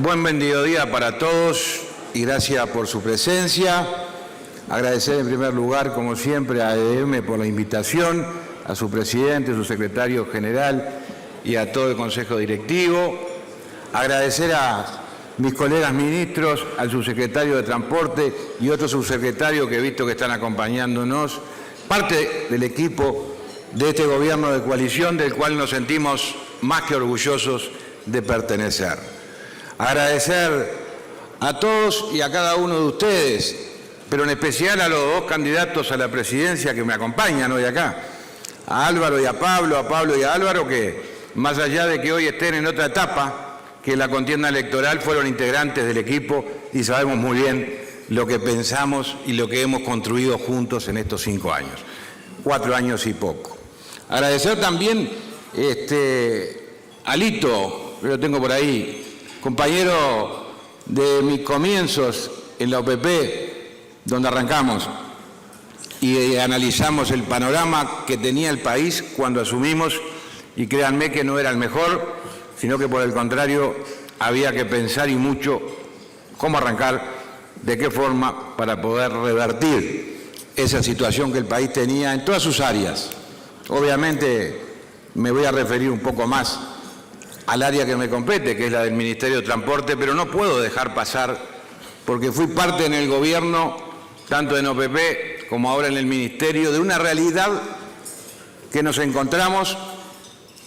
Buen mediodía para todos y gracias por su presencia. Agradecer en primer lugar, como siempre, a EDM por la invitación, a su presidente, a su secretario general y a todo el Consejo Directivo. Agradecer a mis colegas ministros, al subsecretario de Transporte y otros subsecretarios que he visto que están acompañándonos, parte del equipo de este gobierno de coalición del cual nos sentimos más que orgullosos de pertenecer. Agradecer a todos y a cada uno de ustedes, pero en especial a los dos candidatos a la presidencia que me acompañan hoy acá, a Álvaro y a Pablo y a Álvaro, que más allá de que hoy estén en otra etapa que la contienda electoral, fueron integrantes del equipo y sabemos muy bien lo que pensamos y lo que hemos construido juntos en estos 5 años, 4 años y poco. Agradecer también a Lito, que lo tengo por ahí, compañero de mis comienzos en la OPP, donde arrancamos y analizamos el panorama que tenía el país cuando asumimos, y créanme que no era el mejor, sino que por el contrario había que pensar y mucho cómo arrancar, de qué forma para poder revertir esa situación que el país tenía en todas sus áreas. Obviamente me voy a referir un poco más al área que me compete, que es la del Ministerio de Transporte, pero no puedo dejar pasar, porque fui parte en el gobierno, tanto en OPP como ahora en el Ministerio, de una realidad que nos encontramos,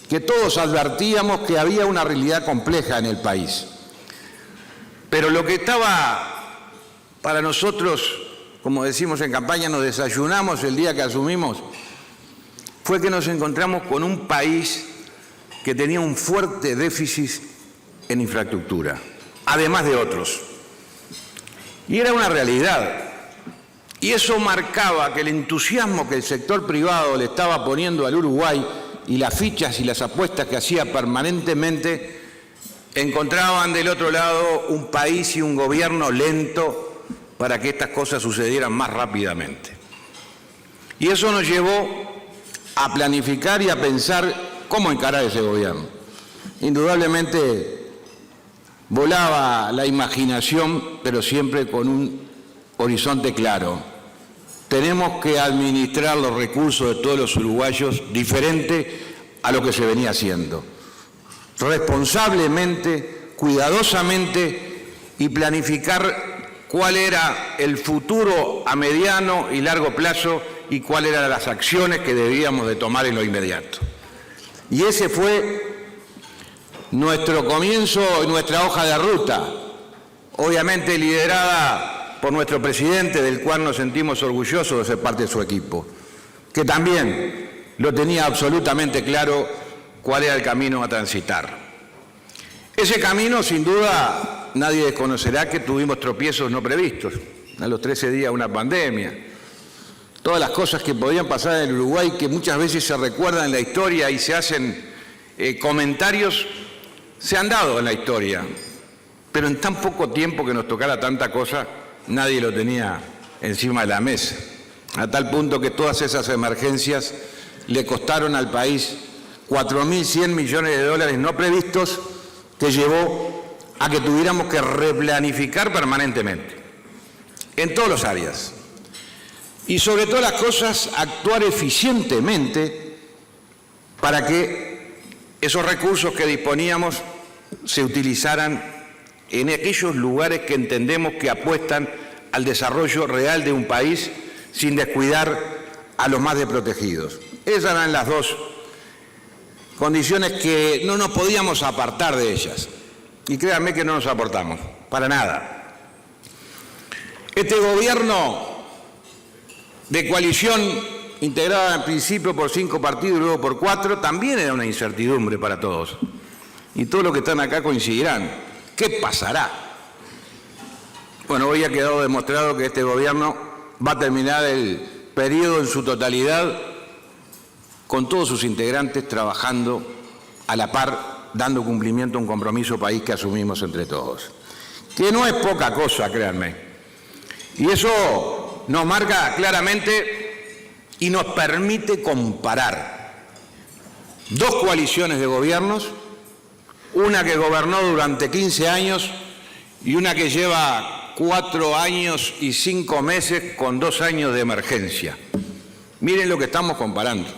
que todos advertíamos que había una realidad compleja en el país. Pero lo que estaba para nosotros, como decimos en campaña, nos desayunamos el día que asumimos, fue que nos encontramos con un país que tenía un fuerte déficit en infraestructura, además de otros. Y era una realidad. Y eso marcaba que el entusiasmo que el sector privado le estaba poniendo al Uruguay y las fichas y las apuestas que hacía permanentemente, encontraban del otro lado un país y un gobierno lento para que estas cosas sucedieran más rápidamente. Y eso nos llevó a planificar y a pensar cómo encarar ese gobierno. Indudablemente volaba la imaginación, pero siempre con un horizonte claro. Tenemos que administrar los recursos de todos los uruguayos diferente a lo que se venía haciendo. Responsablemente, cuidadosamente, y planificar cuál era el futuro a mediano y largo plazo y cuáles eran las acciones que debíamos de tomar en lo inmediato. Y ese fue nuestro comienzo y nuestra hoja de ruta, obviamente liderada por nuestro presidente, del cual nos sentimos orgullosos de ser parte de su equipo, que también lo tenía absolutamente claro cuál era el camino a transitar. Ese camino, sin duda, nadie desconocerá que tuvimos tropiezos no previstos. A los 13 días una pandemia. Todas las cosas que podían pasar en el Uruguay, que muchas veces se recuerdan en la historia y se hacen comentarios, se han dado en la historia. Pero en tan poco tiempo que nos tocara tanta cosa, nadie lo tenía encima de la mesa. A tal punto que todas esas emergencias le costaron al país 4.100 millones de dólares no previstos, que llevó a que tuviéramos que replanificar permanentemente, en todas las áreas. Y sobre todas las cosas, actuar eficientemente para que esos recursos que disponíamos se utilizaran en aquellos lugares que entendemos que apuestan al desarrollo real de un país sin descuidar a los más desprotegidos. Esas eran las dos condiciones que no nos podíamos apartar de ellas. Y créanme que no nos apartamos, para nada. Este gobierno de coalición, integrada en principio por 5 partidos y luego por 4, también era una incertidumbre para todos. Y todos los que están acá coincidirán. ¿Qué pasará? Bueno, hoy ha quedado demostrado que este gobierno va a terminar el periodo en su totalidad con todos sus integrantes trabajando a la par, dando cumplimiento a un compromiso país que asumimos entre todos. Que no es poca cosa, créanme. Y eso nos marca claramente y nos permite comparar dos coaliciones de gobiernos una que gobernó durante 15 años y una que lleva 4 años y 5 meses con 2 años de emergencia. Miren lo que estamos comparando.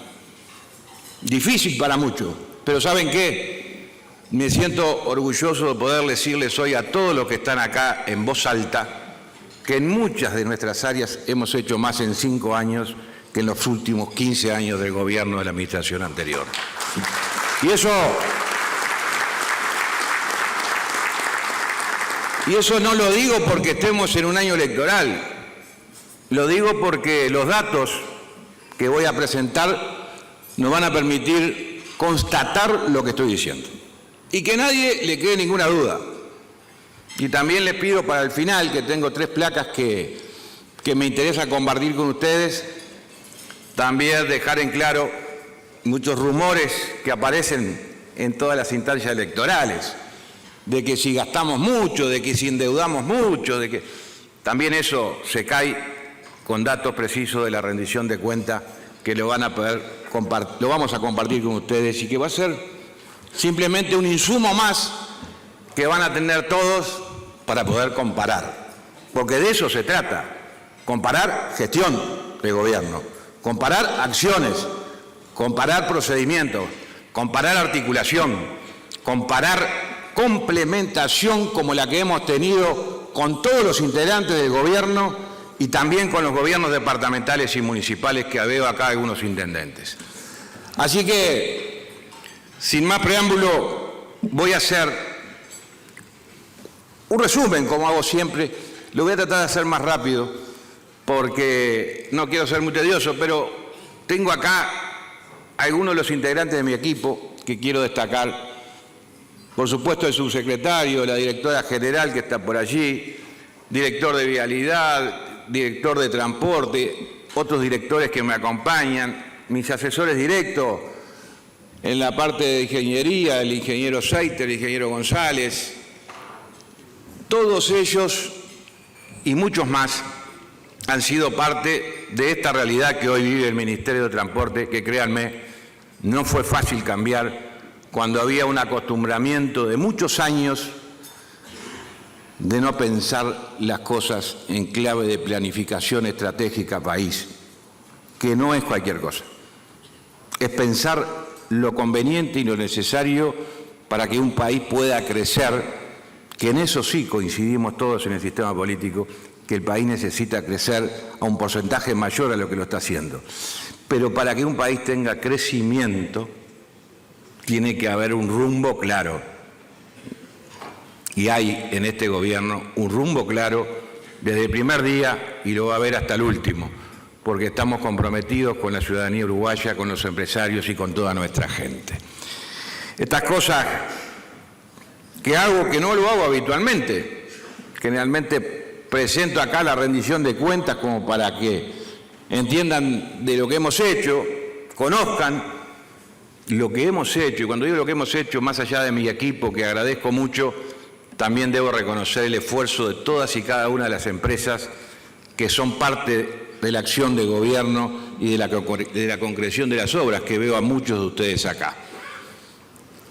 Difícil para muchos, pero ¿saben qué? Me siento orgulloso de poder decirles hoy a todos los que están acá en voz alta que en muchas de nuestras áreas hemos hecho más en 5 años que en los últimos 15 años del gobierno de la administración anterior. Y eso no lo digo porque estemos en un año electoral, lo digo porque los datos que voy a presentar nos van a permitir constatar lo que estoy diciendo. Y que nadie le quede ninguna duda. Y también les pido para el final, que tengo 3 placas que me interesa compartir con ustedes, también dejar en claro muchos rumores que aparecen en todas las instancias electorales, de que si gastamos mucho, de que si endeudamos mucho, de que también eso se cae con datos precisos de la rendición de cuentas que lo vamos a compartir con ustedes y que va a ser simplemente un insumo más que van a tener todos para poder comparar, porque de eso se trata, comparar gestión de gobierno, comparar acciones, comparar procedimientos, comparar articulación, comparar complementación como la que hemos tenido con todos los integrantes del gobierno y también con los gobiernos departamentales y municipales que veo acá algunos intendentes. Así que, sin más preámbulo, voy a hacer un resumen, como hago siempre. Lo voy a tratar de hacer más rápido, porque no quiero ser muy tedioso, pero tengo acá algunos de los integrantes de mi equipo que quiero destacar. Por supuesto, el subsecretario, la directora general que está por allí, director de Vialidad, director de Transporte, otros directores que me acompañan, mis asesores directos en la parte de ingeniería, el ingeniero Seiter, el ingeniero González. Todos ellos y muchos más han sido parte de esta realidad que hoy vive el Ministerio de Transporte, que créanme, no fue fácil cambiar cuando había un acostumbramiento de muchos años de no pensar las cosas en clave de planificación estratégica país, que no es cualquier cosa. Es pensar lo conveniente y lo necesario para que un país pueda crecer, que en eso sí coincidimos todos en el sistema político, que el país necesita crecer a un porcentaje mayor a lo que lo está haciendo. Pero para que un país tenga crecimiento, tiene que haber un rumbo claro. Y hay en este gobierno un rumbo claro desde el primer día y lo va a haber hasta el último, porque estamos comprometidos con la ciudadanía uruguaya, con los empresarios y con toda nuestra gente. Estas cosas que hago, que no lo hago habitualmente, generalmente presento acá la rendición de cuentas como para que entiendan de lo que hemos hecho, conozcan lo que hemos hecho, y cuando digo lo que hemos hecho, más allá de mi equipo, que agradezco mucho, también debo reconocer el esfuerzo de todas y cada una de las empresas que son parte de la acción de gobierno y de la concreción de las obras, que veo a muchos de ustedes acá.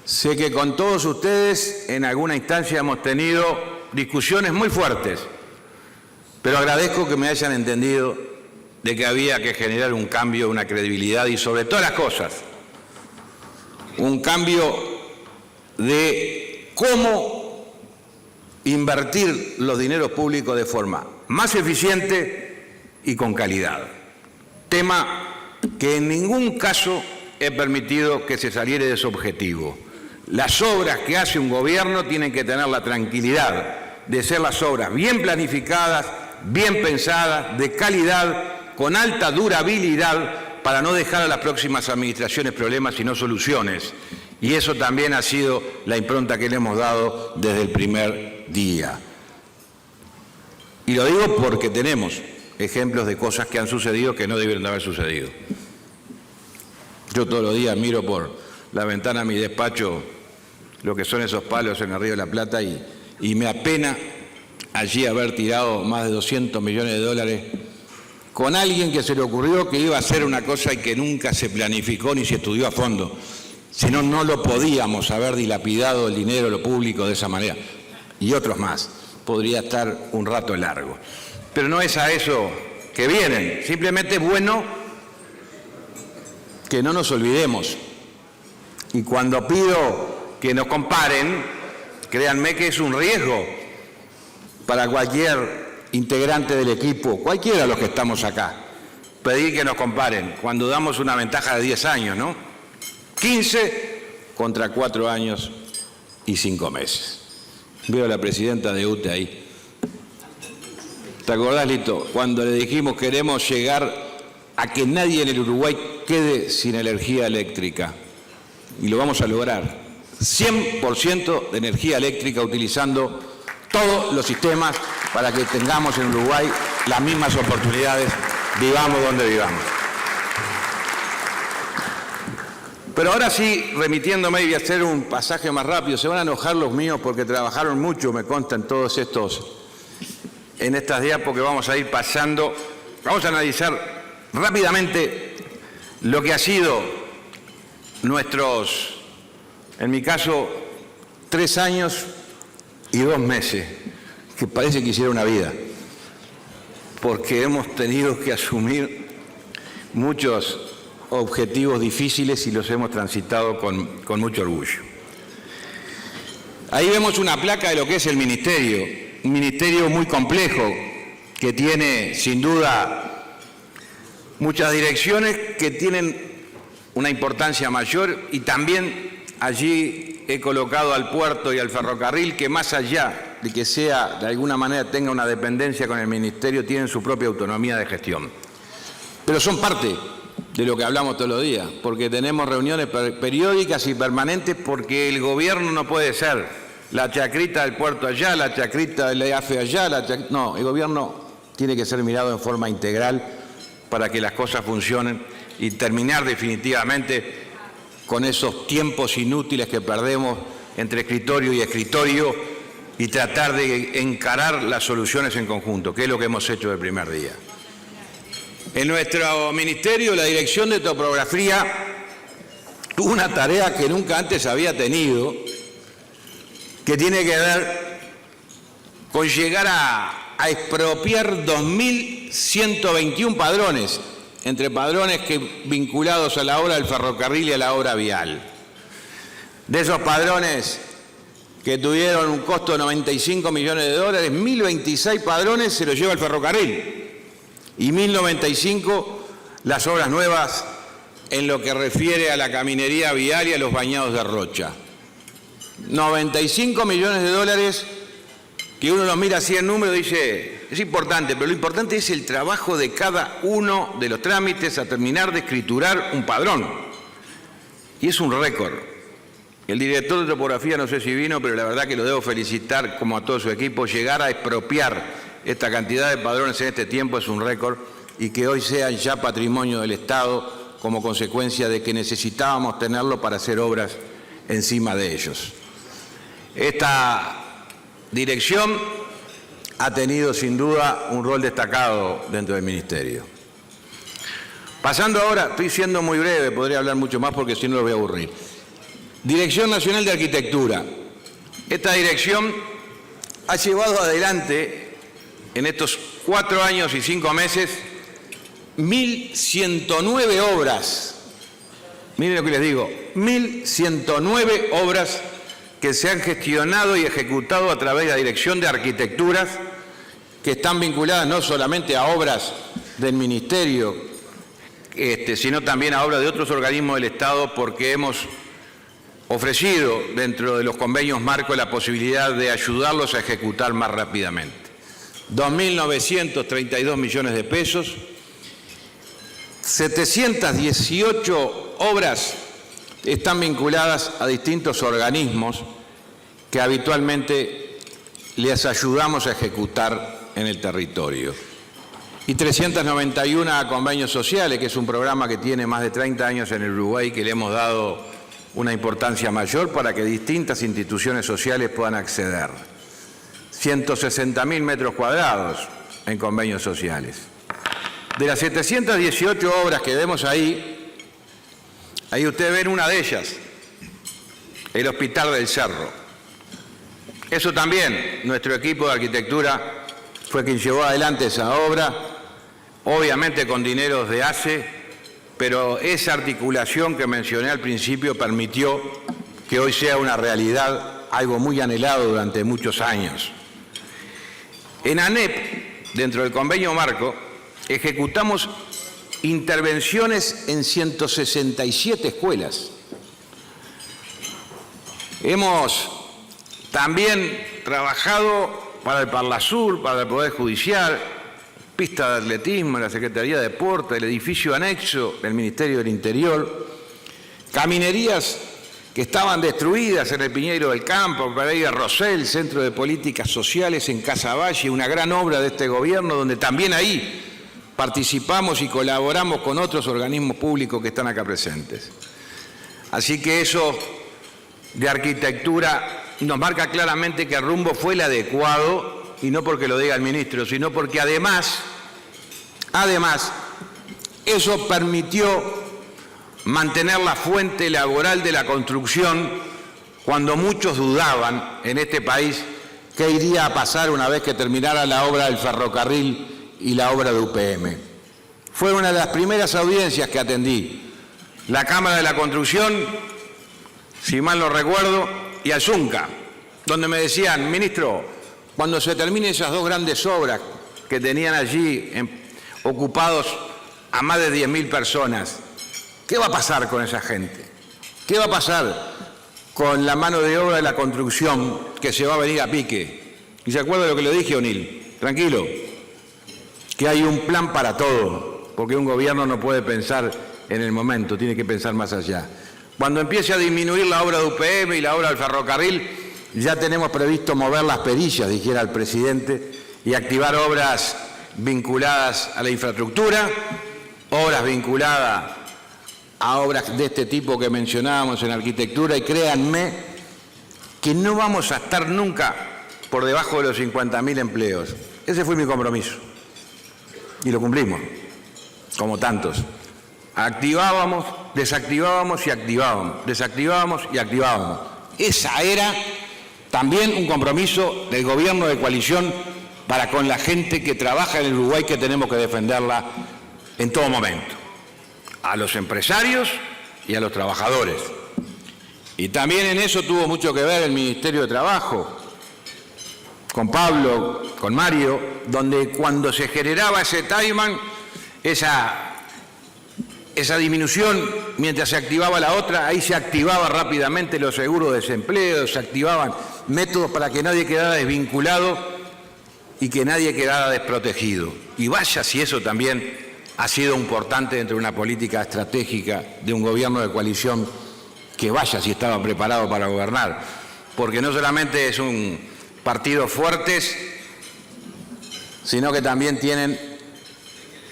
Sé que con todos ustedes en alguna instancia hemos tenido discusiones muy fuertes, pero agradezco que me hayan entendido de que había que generar un cambio, una credibilidad y sobre todas las cosas, un cambio de cómo invertir los dineros públicos de forma más eficiente y con calidad. Tema que en ningún caso he permitido que se saliera de su objetivo. Las obras que hace un gobierno tienen que tener la tranquilidad de ser las obras bien planificadas, bien pensadas, de calidad, con alta durabilidad, para no dejar a las próximas administraciones problemas sino soluciones. Y eso también ha sido la impronta que le hemos dado desde el primer día. Y lo digo porque tenemos ejemplos de cosas que han sucedido que no debieron de haber sucedido. Yo todos los días miro por la ventana de mi despacho lo que son esos palos en el Río de la Plata y me apena allí haber tirado más de 200 millones de dólares con alguien que se le ocurrió que iba a hacer una cosa y que nunca se planificó ni se estudió a fondo, Si no, no lo podíamos haber dilapidado el dinero, lo público, de esa manera. Y otros más. Podría estar un rato largo. Pero no es a eso que vienen. Simplemente es bueno que no nos olvidemos. Y cuando pido que nos comparen, créanme que es un riesgo para cualquier integrante del equipo, cualquiera de los que estamos acá, pedir que nos comparen cuando damos una ventaja de 10 años, ¿no? 15 contra 4 años y 5 meses. Veo a la presidenta de UTE ahí. ¿Te acordás, Lito? Cuando le dijimos queremos llegar a que nadie en el Uruguay quede sin energía eléctrica. Y lo vamos a lograr. 100% de energía eléctrica utilizando todos los sistemas para que tengamos en Uruguay las mismas oportunidades, vivamos donde vivamos. Pero ahora sí, remitiéndome, y voy a hacer un pasaje más rápido, se van a enojar los míos porque trabajaron mucho, me constan todos en estas diapos que vamos a ir pasando. Vamos a analizar rápidamente lo que ha sido nuestros, en mi caso, 3 años y 2 meses, que parece que hiciera una vida, porque hemos tenido que asumir muchos objetivos difíciles y los hemos transitado con mucho orgullo. Ahí vemos una placa de lo que es el ministerio, un ministerio muy complejo que tiene sin duda muchas direcciones que tienen una importancia mayor, y también allí he colocado al puerto y al ferrocarril, que más allá de que sea de alguna manera tenga una dependencia con el ministerio, tienen su propia autonomía de gestión. Pero son parte de lo que hablamos todos los días, porque tenemos reuniones periódicas y permanentes, porque el gobierno no puede ser la chacrita del puerto allá, la chacrita del EAFE allá, no, el gobierno tiene que ser mirado en forma integral para que las cosas funcionen y terminar definitivamente con esos tiempos inútiles que perdemos entre escritorio y escritorio y tratar de encarar las soluciones en conjunto, que es lo que hemos hecho del primer día. En nuestro ministerio, la Dirección de Topografía tuvo una tarea que nunca antes había tenido, que tiene que ver con llegar a expropiar 2.121 padrones, entre padrones vinculados a la obra del ferrocarril y a la obra vial. De esos padrones que tuvieron un costo de 95 millones de dólares, 1.026 padrones se los lleva el ferrocarril y 1.095 las obras nuevas en lo que refiere a la caminería vial y a los bañados de Rocha. 95 millones de dólares que uno los mira así en número y dice, es importante, pero lo importante es el trabajo de cada uno de los trámites a terminar de escriturar un padrón. Y es un récord. El director de topografía, no sé si vino, pero la verdad que lo debo felicitar, como a todo su equipo. Llegar a expropiar esta cantidad de padrones en este tiempo es un récord, y que hoy sean ya patrimonio del Estado como consecuencia de que necesitábamos tenerlo para hacer obras encima de ellos. Esta dirección ha tenido sin duda un rol destacado dentro del ministerio. Pasando ahora, estoy siendo muy breve, podría hablar mucho más porque si no lo voy a aburrir. Dirección Nacional de Arquitectura. Esta dirección ha llevado adelante en estos 4 años y 5 meses 1.109 obras. Miren lo que les digo, 1.109 obras que se han gestionado y ejecutado a través de la Dirección de Arquitecturas, que están vinculadas no solamente a obras del Ministerio, sino también a obras de otros organismos del Estado, porque hemos ofrecido dentro de los convenios marco la posibilidad de ayudarlos a ejecutar más rápidamente. 2.932 millones de pesos, 718 obras están vinculadas a distintos organismos que habitualmente les ayudamos a ejecutar en el territorio. Y 391 a convenios sociales, que es un programa que tiene más de 30 años en el Uruguay, que le hemos dado una importancia mayor para que distintas instituciones sociales puedan acceder. 160.000 metros cuadrados en convenios sociales. De las 718 obras que vemos ahí ustedes ven una de ellas, el Hospital del Cerro. Eso también, nuestro equipo de arquitectura fue quien llevó adelante esa obra, obviamente con dineros de ACE, pero esa articulación que mencioné al principio permitió que hoy sea una realidad, algo muy anhelado durante muchos años. En ANEP, dentro del convenio marco, ejecutamos intervenciones en 167 escuelas. Hemos también trabajado para el Parlasur, para el Poder Judicial, pista de atletismo, la Secretaría de Deporte, el edificio anexo del Ministerio del Interior, caminerías que estaban destruidas en el Piñeiro del Campo, Pereira Rosell, Centro de Políticas Sociales en Casaballe, una gran obra de este gobierno, donde también ahí participamos y colaboramos con otros organismos públicos que están acá presentes. Así que eso de arquitectura nos marca claramente que el rumbo fue el adecuado, y no porque lo diga el ministro, sino porque además, eso permitió mantener la fuente laboral de la construcción cuando muchos dudaban en este país qué iría a pasar una vez que terminara la obra del ferrocarril y la obra de UPM. Fue una de las primeras audiencias que atendí. La Cámara de la Construcción, si mal no recuerdo, y al Zunca, donde me decían, ministro, cuando se terminen esas dos grandes obras que tenían allí ocupados a más de 10.000 personas, ¿qué va a pasar con esa gente? ¿Qué va a pasar con la mano de obra de la construcción que se va a venir a pique? Y se acuerda de lo que le dije, O'Neill, tranquilo, que hay un plan para todo, porque un gobierno no puede pensar en el momento, tiene que pensar más allá. Cuando empiece a disminuir la obra de UPM y la obra del ferrocarril, ya tenemos previsto mover las perillas, dijera el presidente, y activar obras vinculadas a la infraestructura, obras vinculadas a obras de este tipo que mencionábamos en arquitectura, y créanme que no vamos a estar nunca por debajo de los 50.000 empleos. Ese fue mi compromiso y lo cumplimos, como tantos. Activábamos, desactivábamos y activábamos, desactivábamos y activábamos. Esa era también un compromiso del gobierno de coalición para con la gente que trabaja en el Uruguay, que tenemos que defenderla en todo momento. A los empresarios y a los trabajadores. Y también en eso tuvo mucho que ver el Ministerio de Trabajo, con Pablo, con Mario, donde cuando se generaba ese timing, esa disminución, mientras se activaba la otra, ahí se activaba rápidamente los seguros de desempleo, se activaban métodos para que nadie quedara desvinculado y que nadie quedara desprotegido. Y vaya si eso también ha sido importante dentro de una política estratégica de un gobierno de coalición, que vaya si estaba preparado para gobernar, porque no solamente es un partido fuertes, sino que también tienen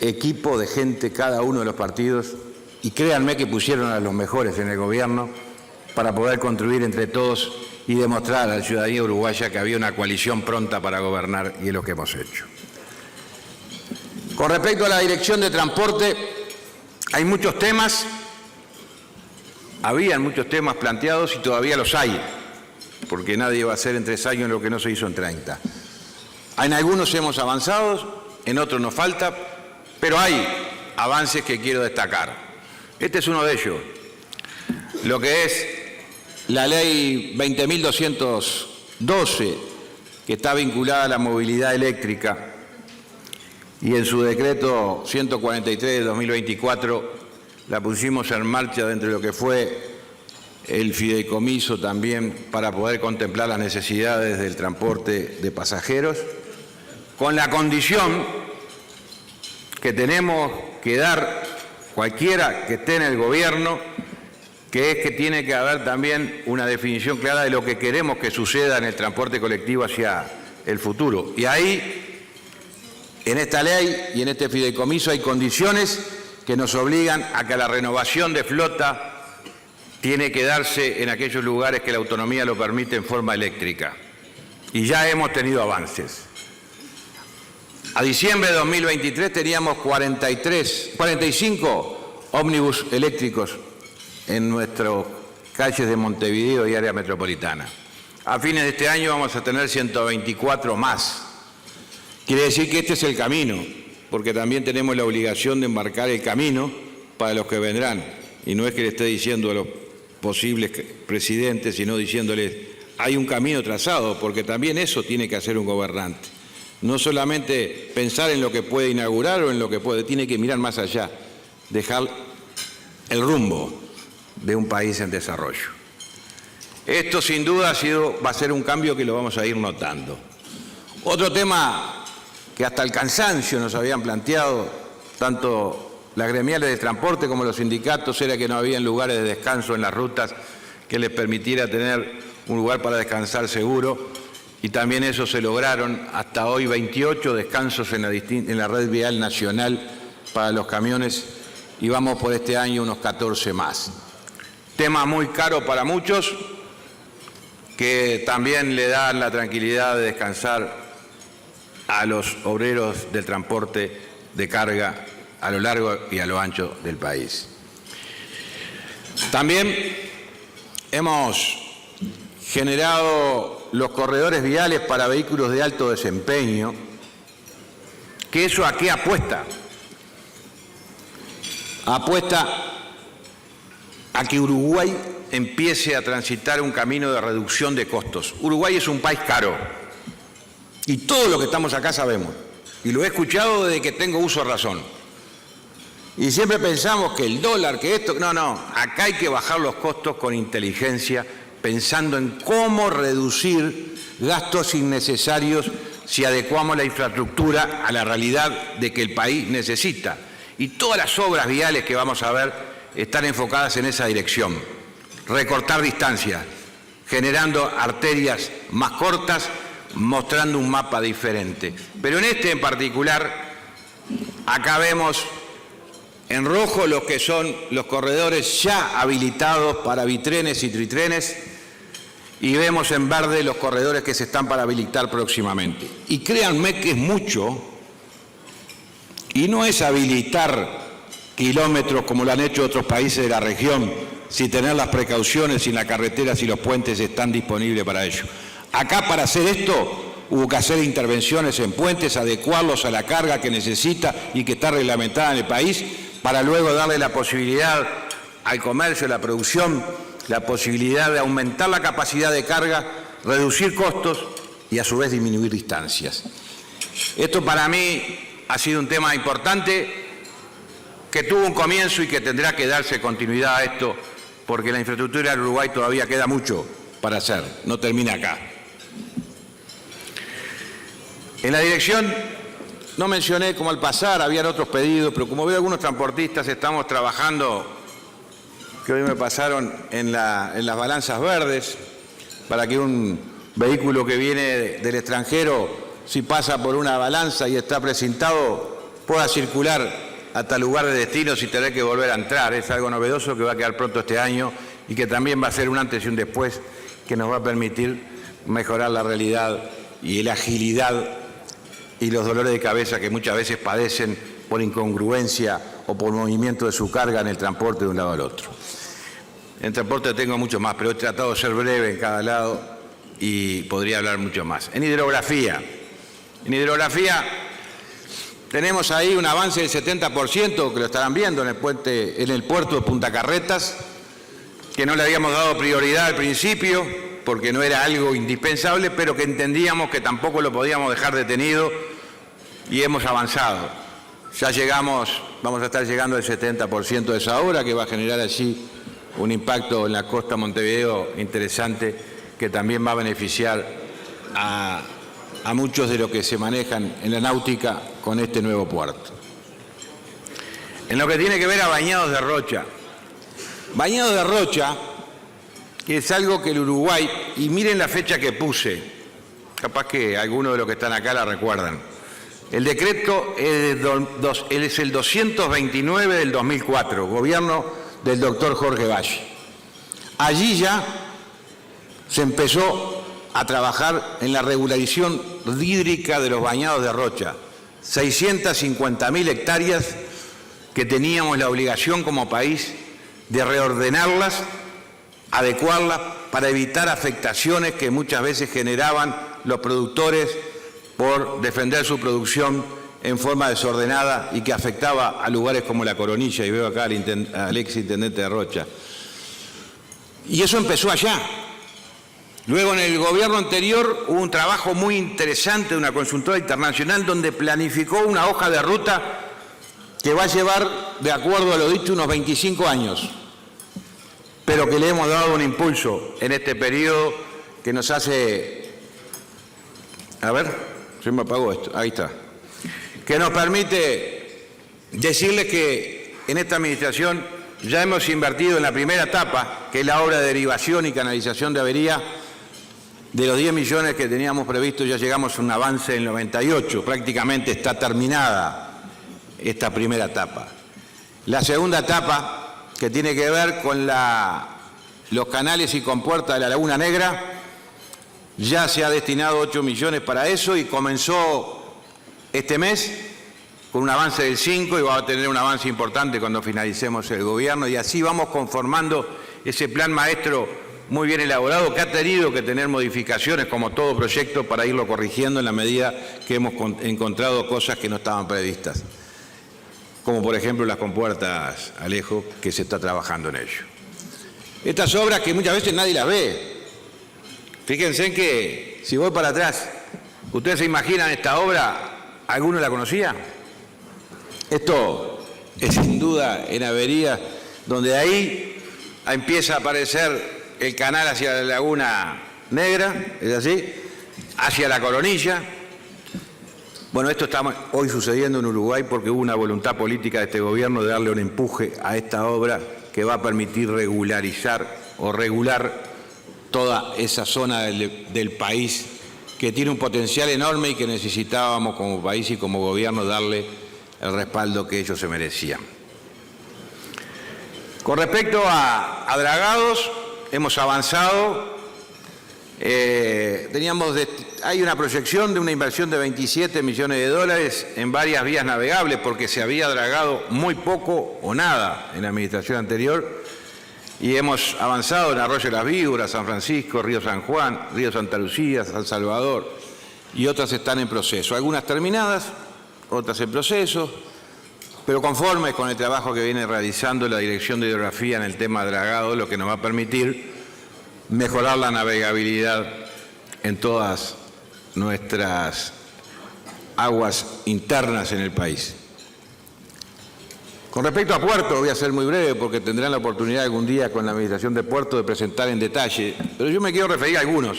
equipo de gente cada uno de los partidos, y créanme que pusieron a los mejores en el gobierno para poder construir entre todos y demostrar a la ciudadanía uruguaya que había una coalición pronta para gobernar, y es lo que hemos hecho. Con respecto a la Dirección de Transporte, hay muchos temas, habían muchos temas planteados y todavía los hay, porque nadie va a hacer en 3 años lo que no se hizo en 30. En algunos hemos avanzado, en otros nos falta, pero hay avances que quiero destacar. Este es uno de ellos, lo que es la ley 20.212, que está vinculada a la movilidad eléctrica, y en su decreto 143 de 2024 la pusimos en marcha dentro de lo que fue el fideicomiso también para poder contemplar las necesidades del transporte de pasajeros, con la condición que tenemos que dar cualquiera que esté en el gobierno, que es que tiene que haber también una definición clara de lo que queremos que suceda en el transporte colectivo hacia el futuro. Y ahí, en esta ley y en este fideicomiso, hay condiciones que nos obligan a que la renovación de flota tiene que darse en aquellos lugares que la autonomía lo permite en forma eléctrica. Y ya hemos tenido avances. A diciembre de 2023 teníamos 45 ómnibus eléctricos en nuestro calles de Montevideo y área metropolitana. A fines de este año vamos a tener 124 más. Quiere decir que este es el camino, porque también tenemos la obligación de marcar el camino para los que vendrán. Y no es que le esté diciendo a los posibles presidentes, sino diciéndoles, hay un camino trazado, porque también eso tiene que hacer un gobernante. No solamente pensar en lo que puede inaugurar o en lo que puede, tiene que mirar más allá, dejar el rumbo de un país en desarrollo. Esto sin duda va a ser un cambio que lo vamos a ir notando. Otro tema que hasta el cansancio nos habían planteado, tanto las gremiales de transporte como los sindicatos, era que no había lugares de descanso en las rutas que les permitiera tener un lugar para descansar seguro. Y también eso se lograron, hasta hoy 28 descansos en la red vial nacional para los camiones y vamos por este año unos 14 más. Tema muy caro para muchos, que también le dan la tranquilidad de descansar a los obreros del transporte de carga a lo largo y a lo ancho del país. También hemos generado los corredores viales para vehículos de alto desempeño, que eso ¿a qué apuesta? Apuesta a que Uruguay empiece a transitar un camino de reducción de costos. Uruguay es un país caro, y todo lo que estamos acá sabemos, y lo he escuchado desde que tengo uso de razón. Y siempre pensamos que el dólar, que esto... No, acá hay que bajar los costos con inteligencia, pensando en cómo reducir gastos innecesarios si adecuamos la infraestructura a la realidad de que el país necesita. Y todas las obras viales que vamos a ver están enfocadas en esa dirección. Recortar distancias, generando arterias más cortas, mostrando un mapa diferente. Pero en este en particular, acá vemos en rojo los que son los corredores ya habilitados para bitrenes y tritrenes, y vemos en verde los corredores que se están para habilitar próximamente. Y créanme que es mucho, y no es habilitar kilómetros como lo han hecho otros países de la región, sin tener las precauciones, sin las carreteras y los puentes están disponibles para ello. Acá para hacer esto hubo que hacer intervenciones en puentes, adecuarlos a la carga que necesita y que está reglamentada en el país, para luego darle la posibilidad al comercio, a la producción, la posibilidad de aumentar la capacidad de carga, reducir costos y a su vez disminuir distancias. Esto para mí ha sido un tema importante que tuvo un comienzo y que tendrá que darse continuidad a esto, porque la infraestructura del Uruguay todavía queda mucho para hacer, no termina acá. En la dirección, no mencioné como al pasar, habían otros pedidos, pero como veo algunos transportistas estamos trabajando, que hoy me pasaron en las balanzas verdes, para que un vehículo que viene del extranjero, si pasa por una balanza y está precintado, pueda circular hasta el lugar de destino sin tener que volver a entrar. Es algo novedoso que va a quedar pronto este año y que también va a ser un antes y un después que nos va a permitir mejorar la realidad y la agilidad y los dolores de cabeza que muchas veces padecen por incongruencia o por movimiento de su carga en el transporte de un lado al otro. En transporte tengo mucho más, pero he tratado de ser breve en cada lado y podría hablar mucho más. En hidrografía tenemos ahí un avance del 70%, que lo estarán viendo en el puerto de Punta Carretas, que no le habíamos dado prioridad al principio, porque no era algo indispensable, pero que entendíamos que tampoco lo podíamos dejar detenido y hemos avanzado. Ya llegamos, vamos a estar llegando al 70% de esa obra, que va a generar allí un impacto en la costa Montevideo interesante, que también va a beneficiar a muchos de los que se manejan en la náutica con este nuevo puerto. En lo que tiene que ver a Bañados de Rocha. Bañados de Rocha, que es algo que el Uruguay, y miren la fecha que puse, capaz que algunos de los que están acá la recuerdan. El decreto es el 229 del 2004, gobierno del doctor Jorge Valle. Allí ya se empezó a trabajar en la regularización hídrica de los Bañados de Rocha, 650.000 hectáreas que teníamos la obligación como país de reordenarlas adecuarlas para evitar afectaciones que muchas veces generaban los productores por defender su producción en forma desordenada y que afectaba a lugares como La Coronilla, y veo acá al exintendente de Rocha. Y eso empezó allá. Luego, en el gobierno anterior, hubo un trabajo muy interesante de una consultora internacional donde planificó una hoja de ruta que va a llevar, de acuerdo a lo dicho, unos 25 años, pero que le hemos dado un impulso en este periodo que nos hace... A ver, se me apagó esto, ahí está. Que nos permite decirles que en esta administración ya hemos invertido en la primera etapa, que es la obra de derivación y canalización de Avería. De los 10 millones que teníamos previsto, ya llegamos a un avance del 98, prácticamente está terminada esta primera etapa. La segunda etapa, que tiene que ver con los canales y compuertas de la Laguna Negra, ya se ha destinado 8 millones para eso y comenzó este mes con un avance del 5 y va a tener un avance importante cuando finalicemos el gobierno, y así vamos conformando ese plan maestro muy bien elaborado, que ha tenido que tener modificaciones como todo proyecto para irlo corrigiendo en la medida que hemos encontrado cosas que no estaban previstas, como por ejemplo las compuertas, Alejo, que se está trabajando en ello. Estas obras que muchas veces nadie las ve. Fíjense en que, si voy para atrás, ¿ustedes se imaginan esta obra? ¿Alguno la conocía? Esto es sin duda en Avería, donde ahí empieza a aparecer el canal hacia la Laguna Negra, ¿es así? Hacia La Coronilla. Bueno, esto está hoy sucediendo en Uruguay porque hubo una voluntad política de este gobierno de darle un empuje a esta obra que va a permitir regularizar o regular toda esa zona del país que tiene un potencial enorme y que necesitábamos como país y como gobierno darle el respaldo que ellos se merecían. Con respecto a dragados, hemos avanzado. Hay una proyección de una inversión de 27 millones de dólares en varias vías navegables porque se había dragado muy poco o nada en la administración anterior, y hemos avanzado en Arroyo de las Víboras, San Francisco, Río San Juan, Río Santa Lucía, San Salvador, y otras están en proceso. Algunas terminadas, otras en proceso, pero conformes con el trabajo que viene realizando la Dirección de Hidrografía en el tema de dragado, lo que nos va a permitir mejorar la navegabilidad en todas nuestras aguas internas en el país. Con respecto a puertos, voy a ser muy breve porque tendrán la oportunidad algún día con la Administración de Puertos de presentar en detalle, pero yo me quiero referir a algunos.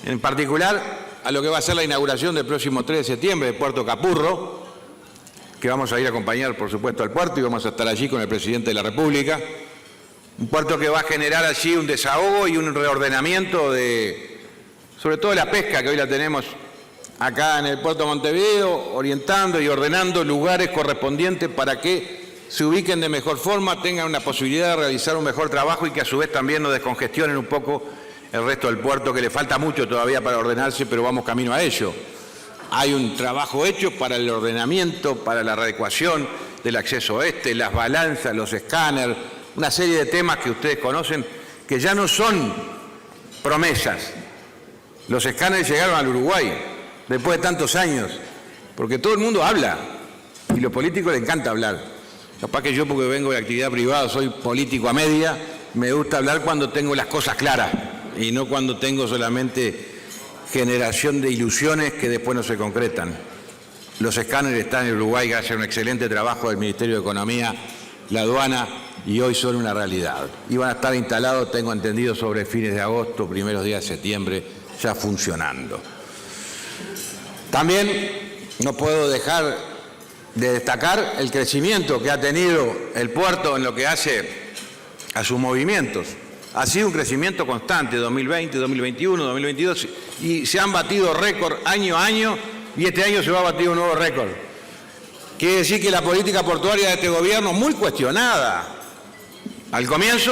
En particular, a lo que va a ser la inauguración del próximo 3 de septiembre de Puerto Capurro, que vamos a ir a acompañar, por supuesto, al puerto y vamos a estar allí con el Presidente de la República. Un puerto que va a generar allí un desahogo y un reordenamiento sobre todo de la pesca, que hoy la tenemos acá en el puerto de Montevideo, orientando y ordenando lugares correspondientes para que se ubiquen de mejor forma, tengan una posibilidad de realizar un mejor trabajo y que a su vez también nos descongestionen un poco el resto del puerto, que le falta mucho todavía para ordenarse, pero vamos camino a ello. Hay un trabajo hecho para el ordenamiento, para la readecuación del acceso oeste, las balanzas, los escáneres, una serie de temas que ustedes conocen que ya no son promesas. Los escáneres llegaron al Uruguay después de tantos años, porque todo el mundo habla y a los políticos les encanta hablar. Capaz que yo, porque vengo de actividad privada, soy político a media, me gusta hablar cuando tengo las cosas claras y no cuando tengo solamente generación de ilusiones que después no se concretan. Los escáneres están en Uruguay, gracias a un excelente trabajo del Ministerio de Economía, la aduana, y hoy son una realidad. Y van a estar instalados, tengo entendido, sobre fines de agosto, primeros días de septiembre, ya funcionando. También no puedo dejar de destacar el crecimiento que ha tenido el puerto en lo que hace a sus movimientos. Ha sido un crecimiento constante, 2020, 2021, 2022, y se han batido récord año a año, y este año se va a batir un nuevo récord. Quiere decir que la política portuaria de este gobierno, muy cuestionada al comienzo,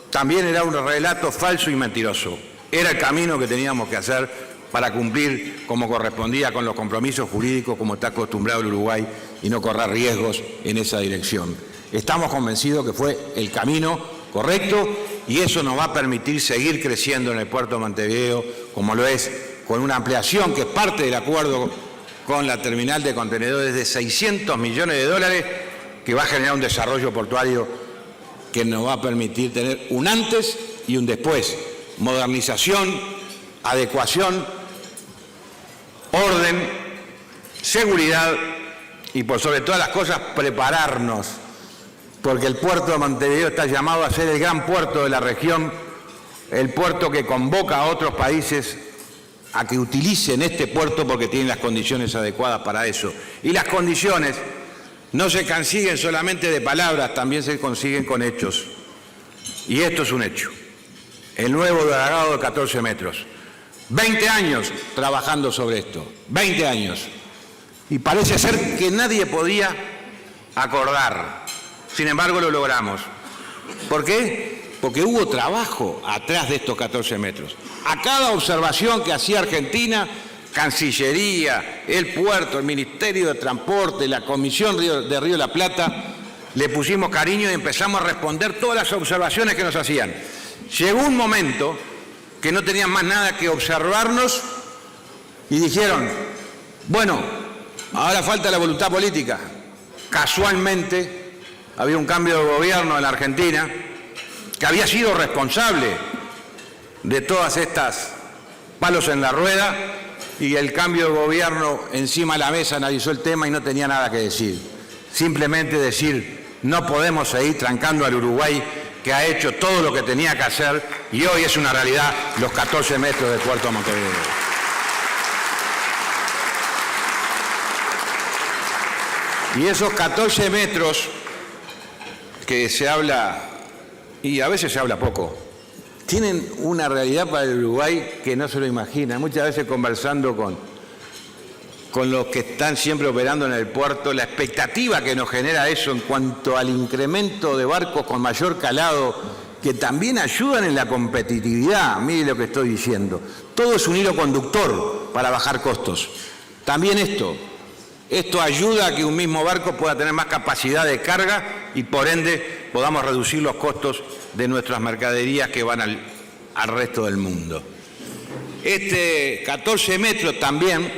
también era un relato falso y mentiroso. Era el camino que teníamos que hacer para cumplir como correspondía con los compromisos jurídicos como está acostumbrado el Uruguay y no correr riesgos en esa dirección. Estamos convencidos que fue el camino correcto y eso nos va a permitir seguir creciendo en el puerto de Montevideo, como lo es con una ampliación que es parte del acuerdo con la terminal de contenedores de 600 millones de dólares, que va a generar un desarrollo portuario que nos va a permitir tener un antes y un después. Modernización, adecuación, orden, seguridad y por sobre todas las cosas prepararnos, porque el puerto de Montevideo está llamado a ser el gran puerto de la región, el puerto que convoca a otros países a que utilicen este puerto porque tienen las condiciones adecuadas para eso. Y las condiciones no se consiguen solamente de palabras, también se consiguen con hechos. Y esto es un hecho. El nuevo dragado de 14 metros. 20 años trabajando sobre esto. 20 años. Y parece ser que nadie podía acordar. Sin embargo, lo logramos. ¿Por qué? Porque hubo trabajo atrás de estos 14 metros. A cada observación que hacía Argentina, Cancillería, el puerto, el Ministerio de Transporte, la Comisión de Río de la Plata, le pusimos cariño y empezamos a responder todas las observaciones que nos hacían. Llegó un momento que no tenían más nada que observarnos y dijeron, bueno, ahora falta la voluntad política. Casualmente había un cambio de gobierno en la Argentina que había sido responsable de todas estas palos en la rueda, y el cambio de gobierno encima de la mesa analizó el tema y no tenía nada que decir. Simplemente decir, no podemos seguir trancando al Uruguay, que ha hecho todo lo que tenía que hacer y hoy es una realidad los 14 metros del puerto de Montevideo. Y esos 14 metros que se habla, y a veces se habla poco, tienen una realidad para el Uruguay que no se lo imagina. Muchas veces conversando con los que están siempre operando en el puerto, la expectativa que nos genera eso en cuanto al incremento de barcos con mayor calado, que también ayudan en la competitividad. Mire lo que estoy diciendo. Todo es un hilo conductor para bajar costos. También esto ayuda a que un mismo barco pueda tener más capacidad de carga y por ende podamos reducir los costos de nuestras mercaderías que van al resto del mundo. Este 14 metros también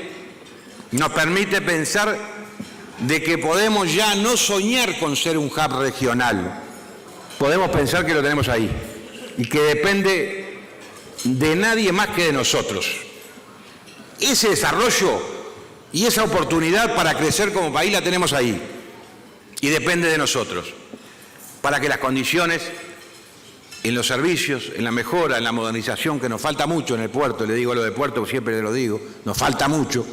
nos permite pensar de que podemos ya no soñar con ser un hub regional. Podemos pensar que lo tenemos ahí y que depende de nadie más que de nosotros. Ese desarrollo y esa oportunidad para crecer como país la tenemos ahí y depende de nosotros, para que las condiciones en los servicios, en la mejora, en la modernización, que nos falta mucho en el puerto, le digo lo de puerto, siempre lo digo, nos falta mucho,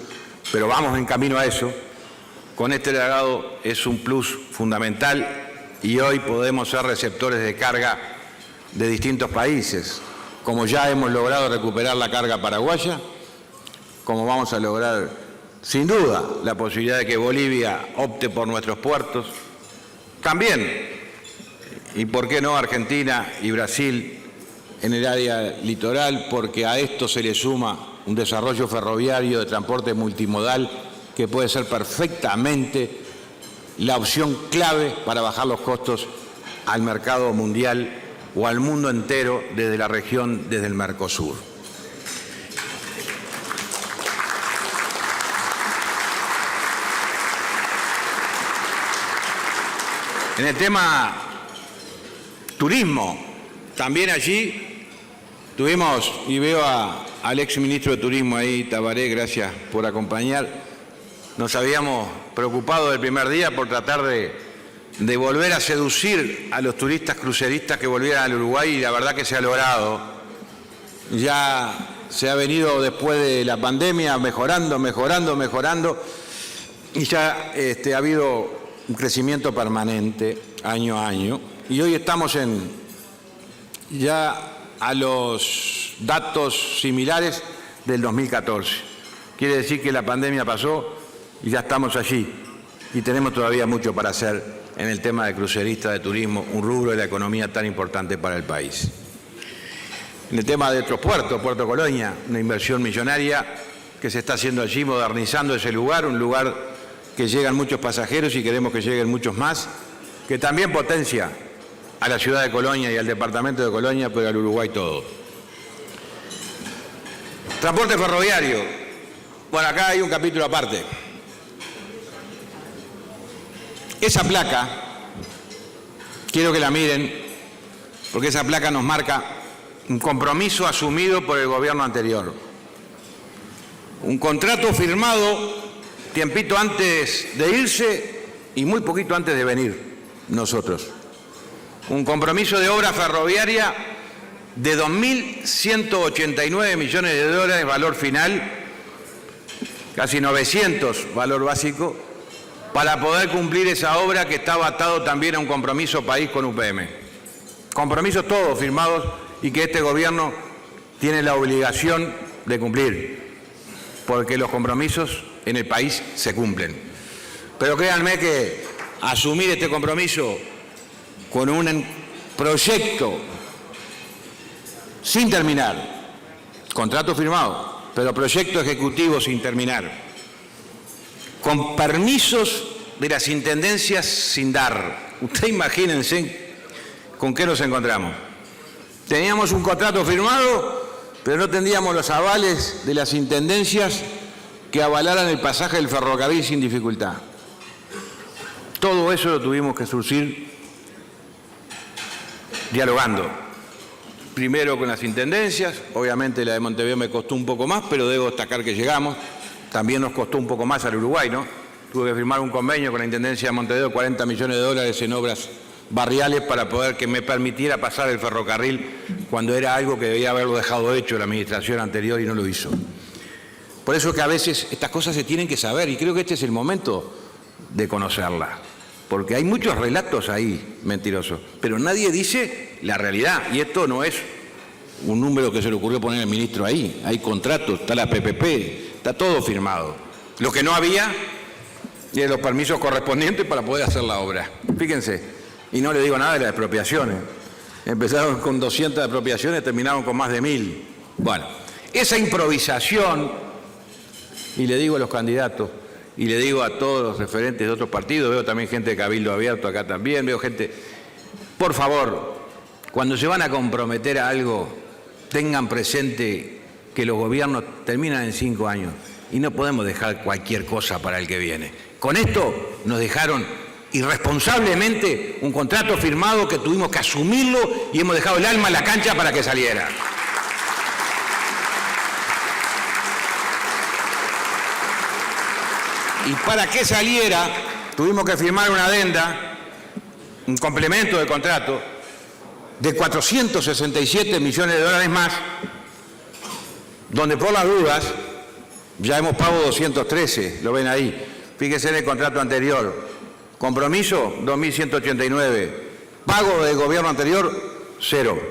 pero vamos en camino a eso. Con este dragado es un plus fundamental y hoy podemos ser receptores de carga de distintos países, como ya hemos logrado recuperar la carga paraguaya, como vamos a lograr sin duda la posibilidad de que Bolivia opte por nuestros puertos, también, y por qué no Argentina y Brasil en el área litoral, porque a esto se le suma un desarrollo ferroviario de transporte multimodal que puede ser perfectamente la opción clave para bajar los costos al mercado mundial o al mundo entero desde la región, desde el Mercosur. En el tema turismo, también allí tuvimos, y veo al exministro de Turismo ahí, Tabaré, gracias por acompañar. Nos habíamos preocupado del primer día por tratar de volver a seducir a los turistas cruceristas que volvieran al Uruguay y la verdad que se ha logrado. Ya se ha venido después de la pandemia mejorando y ya ha habido un crecimiento permanente año a año y hoy estamos ya a los datos similares del 2014. Quiere decir que la pandemia pasó y ya estamos allí y tenemos todavía mucho para hacer en el tema de cruceristas, de turismo, un rubro de la economía tan importante para el país. En el tema de otros puertos, Puerto Colonia, una inversión millonaria que se está haciendo allí, modernizando ese lugar, un lugar que llegan muchos pasajeros y queremos que lleguen muchos más, que también potencia a la ciudad de Colonia y al departamento de Colonia, pero al Uruguay todo. Transporte ferroviario. Bueno, acá hay un capítulo aparte. Esa placa, quiero que la miren, porque esa placa nos marca un compromiso asumido por el gobierno anterior. Un contrato firmado tiempito antes de irse y muy poquito antes de venir nosotros. Un compromiso de obra ferroviaria de 2.189 millones de dólares, valor final, casi 900 valor básico, para poder cumplir esa obra que estaba atado también a un compromiso país con UPM. Compromisos todos firmados y que este gobierno tiene la obligación de cumplir, porque los compromisos en el país se cumplen. Pero créanme que asumir este compromiso con un proyecto sin terminar, contrato firmado, pero proyecto ejecutivo sin terminar, con permisos de las intendencias sin dar. Ustedes imagínense con qué nos encontramos. Teníamos un contrato firmado, pero no teníamos los avales de las intendencias que avalaran el pasaje del ferrocarril sin dificultad. Todo eso lo tuvimos que surcir dialogando. Primero con las intendencias, obviamente la de Montevideo me costó un poco más, pero debo destacar que llegamos. También nos costó un poco más al Uruguay, ¿no? Tuve que firmar un convenio con la Intendencia de Montevideo, 40 millones de dólares en obras barriales para poder que me permitiera pasar el ferrocarril cuando era algo que debía haberlo dejado hecho la administración anterior y no lo hizo. Por eso que a veces estas cosas se tienen que saber y creo que este es el momento de conocerlas, porque hay muchos relatos ahí mentirosos, pero nadie dice la realidad y esto no es un número que se le ocurrió poner al ministro ahí, hay contratos, está la PPP, está todo firmado. Lo que no había eran los permisos correspondientes para poder hacer la obra. Fíjense. Y no le digo nada de las expropiaciones. Empezaron con 200 expropiaciones, terminaron con más de 1000. Bueno, esa improvisación, y le digo a los candidatos, y le digo a todos los referentes de otros partidos, veo también gente de Cabildo Abierto acá también, veo gente, por favor, cuando se van a comprometer a algo, tengan presente que los gobiernos terminan en 5 años y no podemos dejar cualquier cosa para el que viene. Con esto nos dejaron irresponsablemente un contrato firmado que tuvimos que asumirlo y hemos dejado el alma en la cancha para que saliera. Y para que saliera tuvimos que firmar una adenda, un complemento de contrato de 467 millones de dólares más, donde por las dudas ya hemos pagado 213, lo ven ahí. Fíjense en el contrato anterior. Compromiso, 2.189. Pago del gobierno anterior, 0.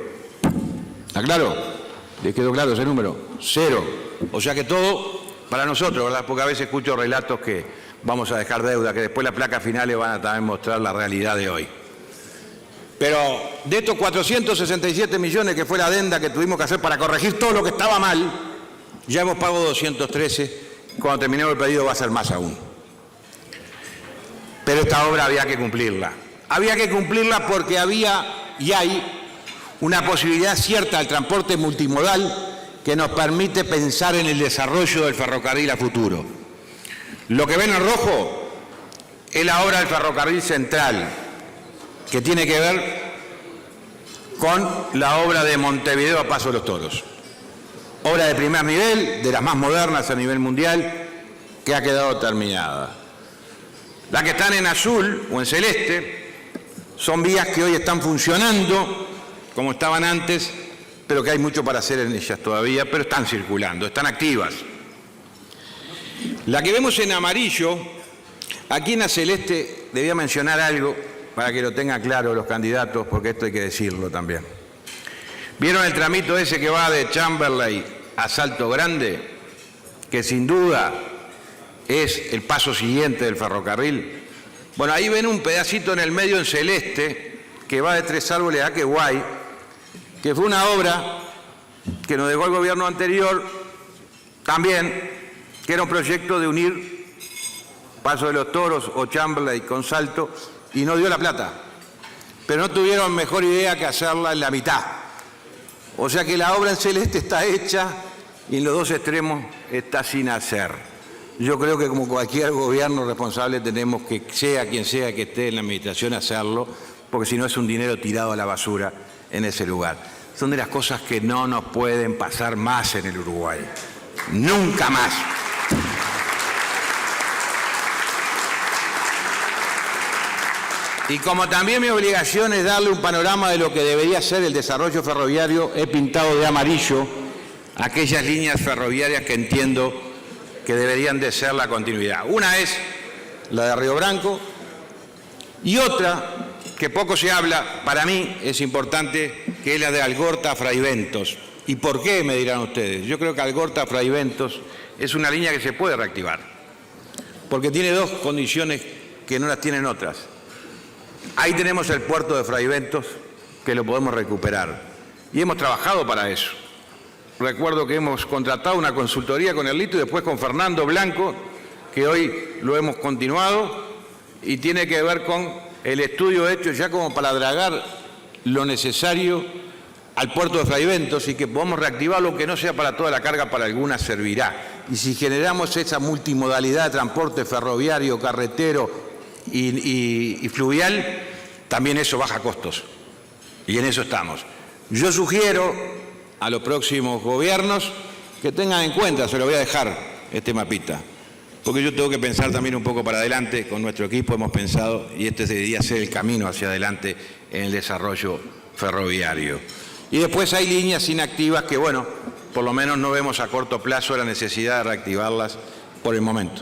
¿Está claro? ¿Les quedó claro ese número? 0. O sea que todo para nosotros, ¿verdad? Porque a veces escucho relatos que vamos a dejar deuda, que después las placas finales van a también mostrar la realidad de hoy. Pero de estos 467 millones que fue la adenda que tuvimos que hacer para corregir todo lo que estaba mal, ya hemos pagado 213. Cuando terminemos el pedido va a ser más aún. Pero esta obra había que cumplirla. Había que cumplirla porque había y hay una posibilidad cierta al transporte multimodal que nos permite pensar en el desarrollo del ferrocarril a futuro. Lo que ven en rojo es la obra del ferrocarril central, que tiene que ver con la obra de Montevideo a Paso de los Toros. Obra de primer nivel, de las más modernas a nivel mundial, que ha quedado terminada. Las que están en azul o en celeste son vías que hoy están funcionando como estaban antes, pero que hay mucho para hacer en ellas todavía, pero están circulando, están activas. La que vemos en amarillo, aquí en la celeste, debía mencionar algo para que lo tengan claro los candidatos, porque esto hay que decirlo también. ¿Vieron el tramito ese que va de Chamberlain a Salto Grande? Que sin duda es el paso siguiente del ferrocarril. Bueno, ahí ven un pedacito en el medio en celeste que va de Tres Árboles a Queguay, que fue una obra que nos dejó el gobierno anterior también, que era un proyecto de unir Paso de los Toros o Chamberlain con Salto y no dio la plata. pero no tuvieron mejor idea que hacerla en la mitad. O sea que la obra en celeste está hecha y en los dos extremos está sin hacer. Yo creo que como cualquier gobierno responsable tenemos que, sea quien sea que esté en la administración, hacerlo, porque si no es un dinero tirado a la basura en ese lugar. Son de las cosas que no nos pueden pasar más en el Uruguay. Nunca más. Y como también mi obligación es darle un panorama de lo que debería ser el desarrollo ferroviario, he pintado de amarillo aquellas líneas ferroviarias que entiendo que deberían de ser la continuidad. Una es la de Río Branco y otra, que poco se habla, para mí es importante, que es la de Algorta a Fraiventos. ¿Y por qué? Me dirán ustedes. Yo creo que Algorta a Fraiventos es una línea que se puede reactivar, porque tiene dos condiciones que no las tienen otras. Ahí tenemos el puerto de Fraiventos, que lo podemos recuperar, y hemos trabajado para eso. Recuerdo que hemos contratado una consultoría con Erlito y después con Fernando Blanco, que hoy lo hemos continuado, y tiene que ver con el estudio hecho ya como para dragar lo necesario al puerto de Fraiventos y que podamos reactivarlo, que no sea para toda la carga, para alguna servirá. Y si generamos esa multimodalidad de transporte ferroviario, carretero y fluvial, también eso baja costos. Y en eso estamos. Yo sugiero a los próximos gobiernos que tengan en cuenta, se lo voy a dejar, este mapita, porque yo tengo que pensar también un poco para adelante, con nuestro equipo hemos pensado, y este debería ser el camino hacia adelante en el desarrollo ferroviario. Y después hay líneas inactivas que, bueno, por lo menos no vemos a corto plazo la necesidad de reactivarlas por el momento.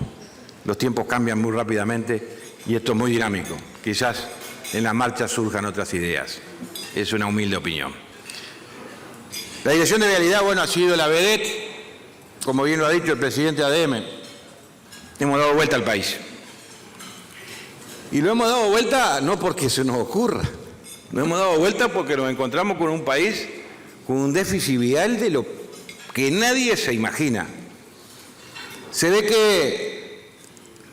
Los tiempos cambian muy rápidamente y esto es muy dinámico. Quizás en la marcha surjan otras ideas. Es una humilde opinión. La dirección de vialidad, bueno, ha sido la vedette, como bien lo ha dicho el presidente ADM. Hemos dado vuelta al país. Y lo hemos dado vuelta no porque se nos ocurra, lo hemos dado vuelta porque nos encontramos con un país con un déficit vial de lo que nadie se imagina. Se ve que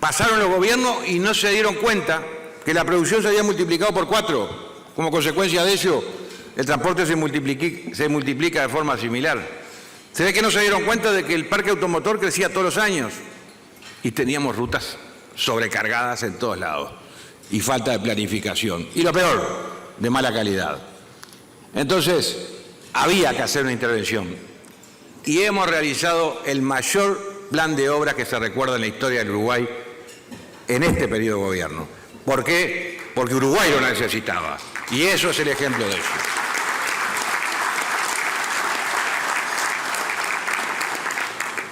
pasaron los gobiernos y no se dieron cuenta que la producción se había multiplicado por 4. Como consecuencia de ello, el transporte se multiplica de forma similar. Se ve que no se dieron cuenta de que el parque automotor crecía todos los años y teníamos rutas sobrecargadas en todos lados y falta de planificación. Y lo peor, de mala calidad. Entonces, había que hacer una intervención y hemos realizado el mayor plan de obras que se recuerda en la historia del Uruguay en este periodo de gobierno. ¿Por qué? Porque Uruguay lo necesitaba y eso es el ejemplo de eso.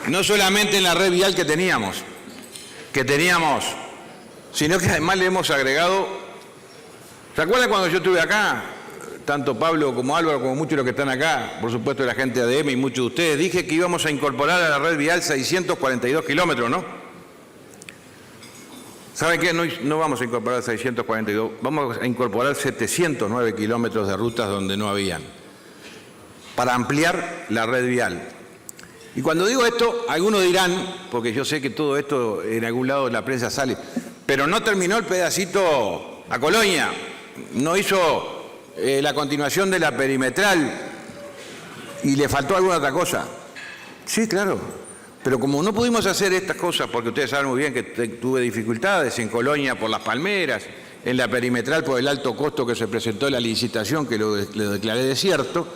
No solamente en la red vial que teníamos, sino que además le hemos agregado. ¿Se acuerdan cuando yo estuve acá? Tanto Pablo como Álvaro, como muchos de los que están acá, por supuesto la gente de ADM y muchos de ustedes, dije que íbamos a incorporar a la red vial 642 kilómetros, ¿no? ¿Saben qué? No vamos a incorporar 642, vamos a incorporar 709 kilómetros de rutas donde no habían, para ampliar la red vial. Y cuando digo esto, algunos dirán, porque yo sé que todo esto en algún lado de la prensa sale, pero no terminó el pedacito a Colonia, no hizo la continuación de la perimetral y le faltó alguna otra cosa. Sí, claro, pero como no pudimos hacer estas cosas, porque ustedes saben muy bien que tuve dificultades en Colonia por las palmeras, en la perimetral por el alto costo que se presentó en la licitación, que lo declaré desierto,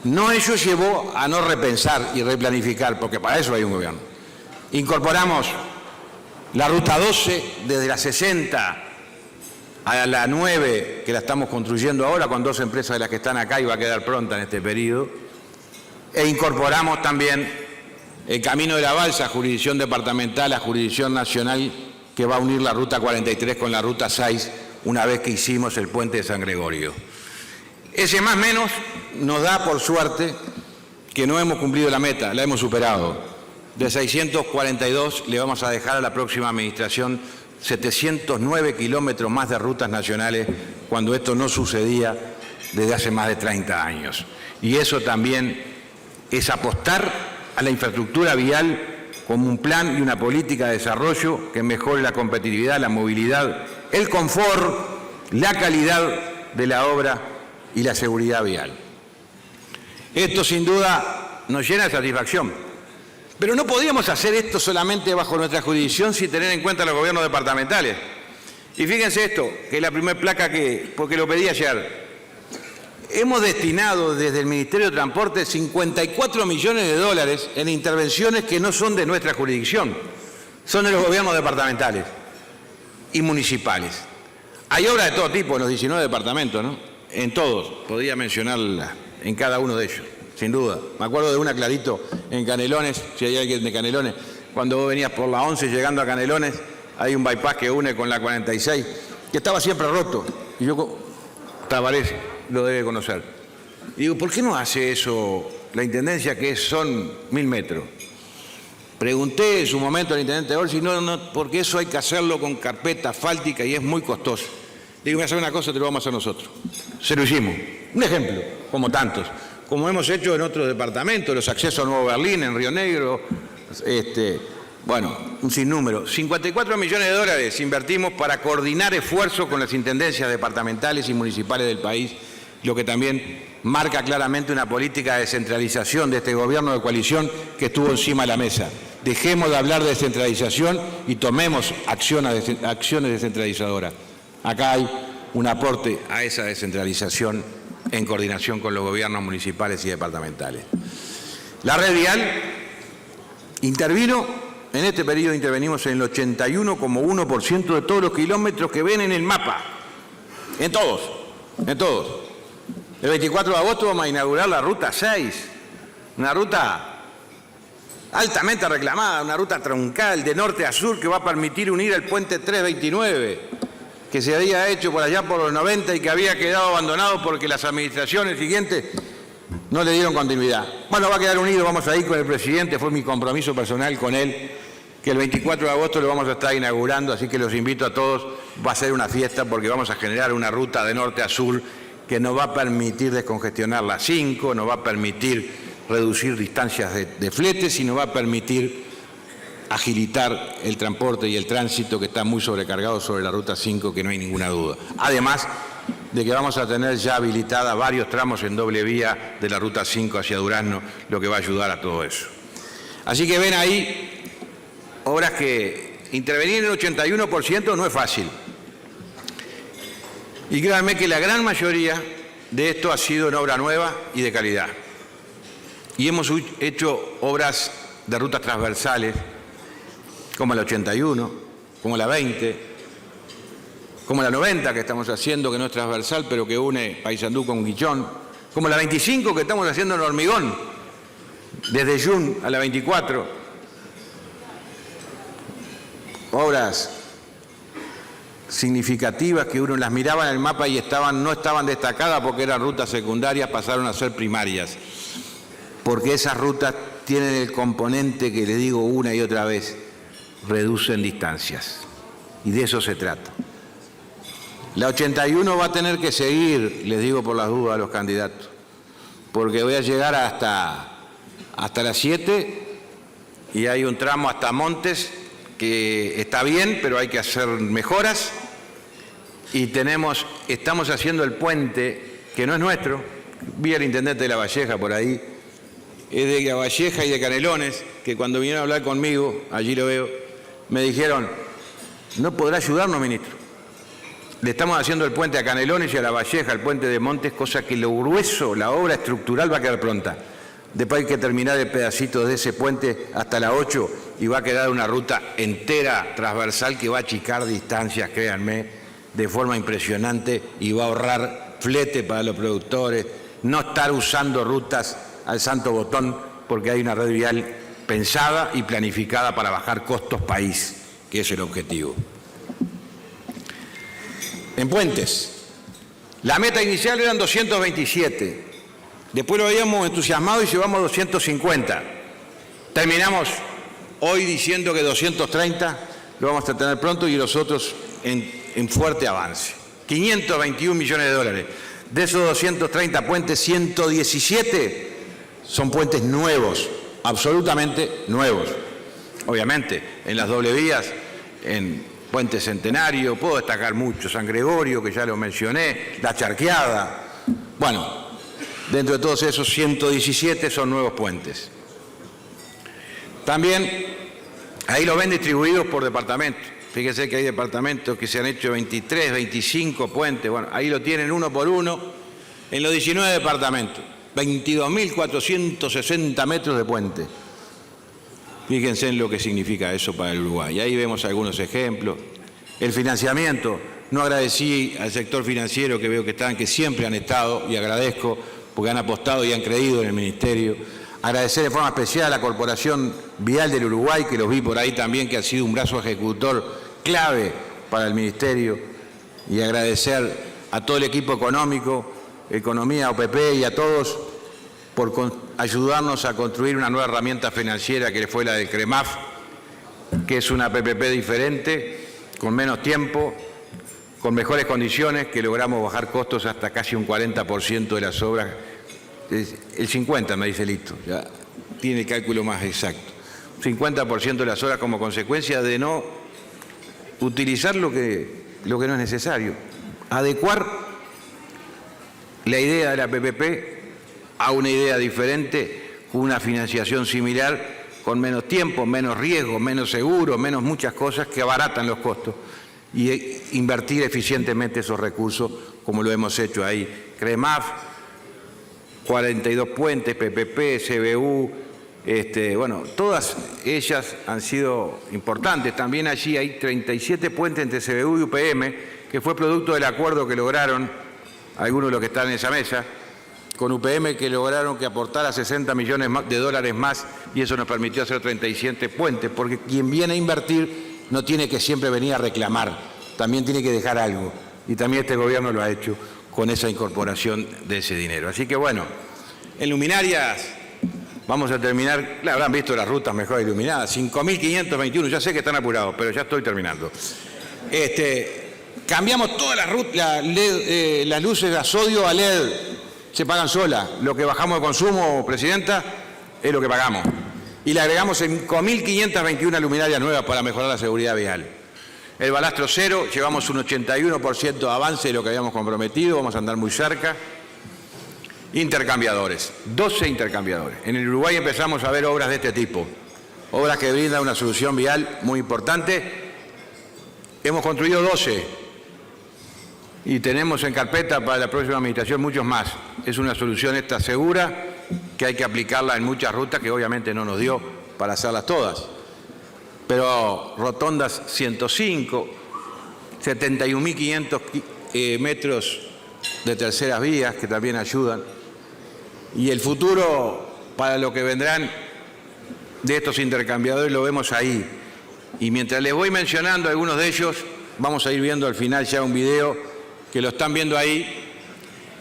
no ello llevó a no repensar y replanificar, porque para eso hay un gobierno. Incorporamos la ruta 12 desde la 60 a la 9, que la estamos construyendo ahora con 2 empresas de las que están acá y va a quedar pronta en este periodo. E incorporamos también el Camino de la Balsa, jurisdicción departamental a jurisdicción nacional, que va a unir la ruta 43 con la ruta 6 una vez que hicimos el puente de San Gregorio. Ese más o menos nos da, por suerte, que no hemos cumplido la meta, la hemos superado. De 642 le vamos a dejar a la próxima administración 709 kilómetros más de rutas nacionales, cuando esto no sucedía desde hace más de 30 años. Y eso también es apostar a la infraestructura vial como un plan y una política de desarrollo que mejore la competitividad, la movilidad, el confort, la calidad de la obra y la seguridad vial. Esto sin duda nos llena de satisfacción, pero no podíamos hacer esto solamente bajo nuestra jurisdicción sin tener en cuenta los gobiernos departamentales. Y fíjense esto, que es la primera placa porque lo pedí ayer. Hemos destinado desde el Ministerio de Transporte 54 millones de dólares en intervenciones que no son de nuestra jurisdicción, son de los gobiernos departamentales y municipales. Hay obras de todo tipo en los 19 departamentos, ¿no? En todos, podría mencionarla en cada uno de ellos, sin duda. Me acuerdo de una clarito en Canelones, si hay alguien de Canelones, cuando vos venías por la 11 llegando a Canelones, hay un bypass que une con la 46, que estaba siempre roto. Y yo, Tabarés lo debe conocer. Y digo, ¿por qué no hace eso la Intendencia, que son 1000 metros? Pregunté en su momento al Intendente Orsi, no, porque eso hay que hacerlo con carpeta asfáltica y es muy costoso. Digo, voy a hacer una cosa, te lo vamos a hacer nosotros. Se lo hicimos. Un ejemplo, como tantos. Como hemos hecho en otros departamentos, los accesos a Nuevo Berlín, en Río Negro, bueno, un sinnúmero. 54 millones de dólares invertimos para coordinar esfuerzos con las intendencias departamentales y municipales del país, lo que también marca claramente una política de descentralización de este gobierno de coalición que estuvo encima de la mesa. Dejemos de hablar de descentralización y tomemos acciones descentralizadoras. Acá hay un aporte a esa descentralización en coordinación con los gobiernos municipales y departamentales. La red vial intervino, en este periodo intervenimos en el 81,1% de todos los kilómetros que ven en el mapa. En todos, en todos. El 24 de agosto vamos a inaugurar la Ruta 6, una ruta altamente reclamada, una ruta troncal de norte a sur que va a permitir unir el puente 329, que se había hecho por allá por los 90 y que había quedado abandonado porque las administraciones siguientes no le dieron continuidad. Bueno, va a quedar unido, vamos a ir con el presidente, fue mi compromiso personal con él, que el 24 de agosto lo vamos a estar inaugurando, así que los invito a todos, va a ser una fiesta porque vamos a generar una ruta de norte a sur que nos va a permitir descongestionar la 5, nos va a permitir reducir distancias de fletes y nos va a permitir agilitar el transporte y el tránsito que está muy sobrecargado sobre la Ruta 5, que no hay ninguna duda. Además de que vamos a tener ya habilitada varios tramos en doble vía de la Ruta 5 hacia Durazno, lo que va a ayudar a todo eso. Así que ven ahí obras que intervenir en el 81% no es fácil. Y créanme que la gran mayoría de esto ha sido en obra nueva y de calidad. Y hemos hecho obras de rutas transversales, como la 81, como la 20, como la 90 que estamos haciendo, que no es transversal, pero que une Paysandú con Guichón, como la 25 que estamos haciendo en Hormigón, desde Yun a la 24. Obras significativas que uno las miraba en el mapa y no estaban destacadas porque eran rutas secundarias, pasaron a ser primarias. Porque esas rutas tienen el componente que le digo una y otra vez, reducen distancias. Y de eso se trata. La 81 va a tener que seguir, les digo por las dudas a los candidatos, porque voy a llegar hasta las 7 y hay un tramo hasta Montes que está bien, pero hay que hacer mejoras. Y estamos haciendo el puente, que no es nuestro, vi al intendente de La Valleja por ahí, es de La Valleja y de Canelones, que cuando vinieron a hablar conmigo, allí lo veo, me dijeron, ¿no podrá ayudarnos, ministro? Le estamos haciendo el puente a Canelones y a La Valleja, el puente de Montes, cosa que lo grueso, la obra estructural va a quedar pronta. Después hay que terminar el pedacito de ese puente hasta la 8 y va a quedar una ruta entera transversal que va a achicar distancias, créanme, de forma impresionante y va a ahorrar flete para los productores, no estar usando rutas al santo botón porque hay una red vial pensada y planificada para bajar costos país, que es el objetivo. En puentes, la meta inicial eran 227. Después lo habíamos entusiasmado y llevamos 250. Terminamos hoy diciendo que 230 lo vamos a tener pronto y los otros en fuerte avance. 521 millones de dólares. De esos 230 puentes, 117 son puentes nuevos, absolutamente nuevos. Obviamente, en las doble vías, en Puente Centenario, puedo destacar mucho, San Gregorio, que ya lo mencioné, La Charqueada. Bueno, dentro de todos esos 117 son nuevos puentes. También ahí lo ven distribuidos por departamento. Fíjense que hay departamentos que se han hecho 23, 25 puentes. Bueno, ahí lo tienen uno por uno en los 19 departamentos. 22.460 metros de puente. Fíjense en lo que significa eso para el Uruguay. Ahí vemos algunos ejemplos. El financiamiento. No agradecí al sector financiero que veo que están, que siempre han estado, y agradezco porque han apostado y han creído en el Ministerio. Agradecer de forma especial a la Corporación Vial del Uruguay, que los vi por ahí también, que ha sido un brazo ejecutor clave para el Ministerio. Y agradecer a todo el equipo económico, Economía, OPP y a todos por ayudarnos a construir una nueva herramienta financiera que fue la del CREMAF, que es una PPP diferente, con menos tiempo, con mejores condiciones, que logramos bajar costos hasta casi un 40% de las obras. El 50% me dice Lito, ya tiene el cálculo más exacto. 50% de las obras como consecuencia de no utilizar lo que no es necesario. Adecuar la idea de la PPP a una idea diferente, con una financiación similar, con menos tiempo, menos riesgo, menos seguro, menos muchas cosas que abaratan los costos, y invertir eficientemente esos recursos como lo hemos hecho ahí. CREMAF, 42 puentes, PPP, CBU, bueno, todas ellas han sido importantes. También allí hay 37 puentes entre CBU y UPM, que fue producto del acuerdo que lograron algunos de los que están en esa mesa, con UPM, que lograron que aportara 60 millones de dólares más, y eso nos permitió hacer 37 puentes, porque quien viene a invertir no tiene que siempre venir a reclamar, también tiene que dejar algo, y también este gobierno lo ha hecho con esa incorporación de ese dinero. Así que bueno, en luminarias vamos a terminar, habrán visto las rutas mejor iluminadas, 5.521, ya sé que están apurados, pero ya estoy terminando. Cambiamos todas las rutas, las luces a sodio a LED, se pagan solas. Lo que bajamos de consumo, Presidenta, es lo que pagamos. Y le agregamos 5.521 luminarias nuevas para mejorar la seguridad vial. El balastro cero, llevamos un 81% de avance de lo que habíamos comprometido, vamos a andar muy cerca. Intercambiadores, 12 intercambiadores. En el Uruguay empezamos a ver obras de este tipo, obras que brindan una solución vial muy importante. Hemos construido 12 y tenemos en carpeta para la próxima administración muchos más. Es una solución esta segura, que hay que aplicarla en muchas rutas, que obviamente no nos dio para hacerlas todas. Pero rotondas 105, 71.500 metros de terceras vías, que también ayudan. Y el futuro para lo que vendrán de estos intercambiadores lo vemos ahí. Y mientras les voy mencionando algunos de ellos, vamos a ir viendo al final ya un video que lo están viendo ahí.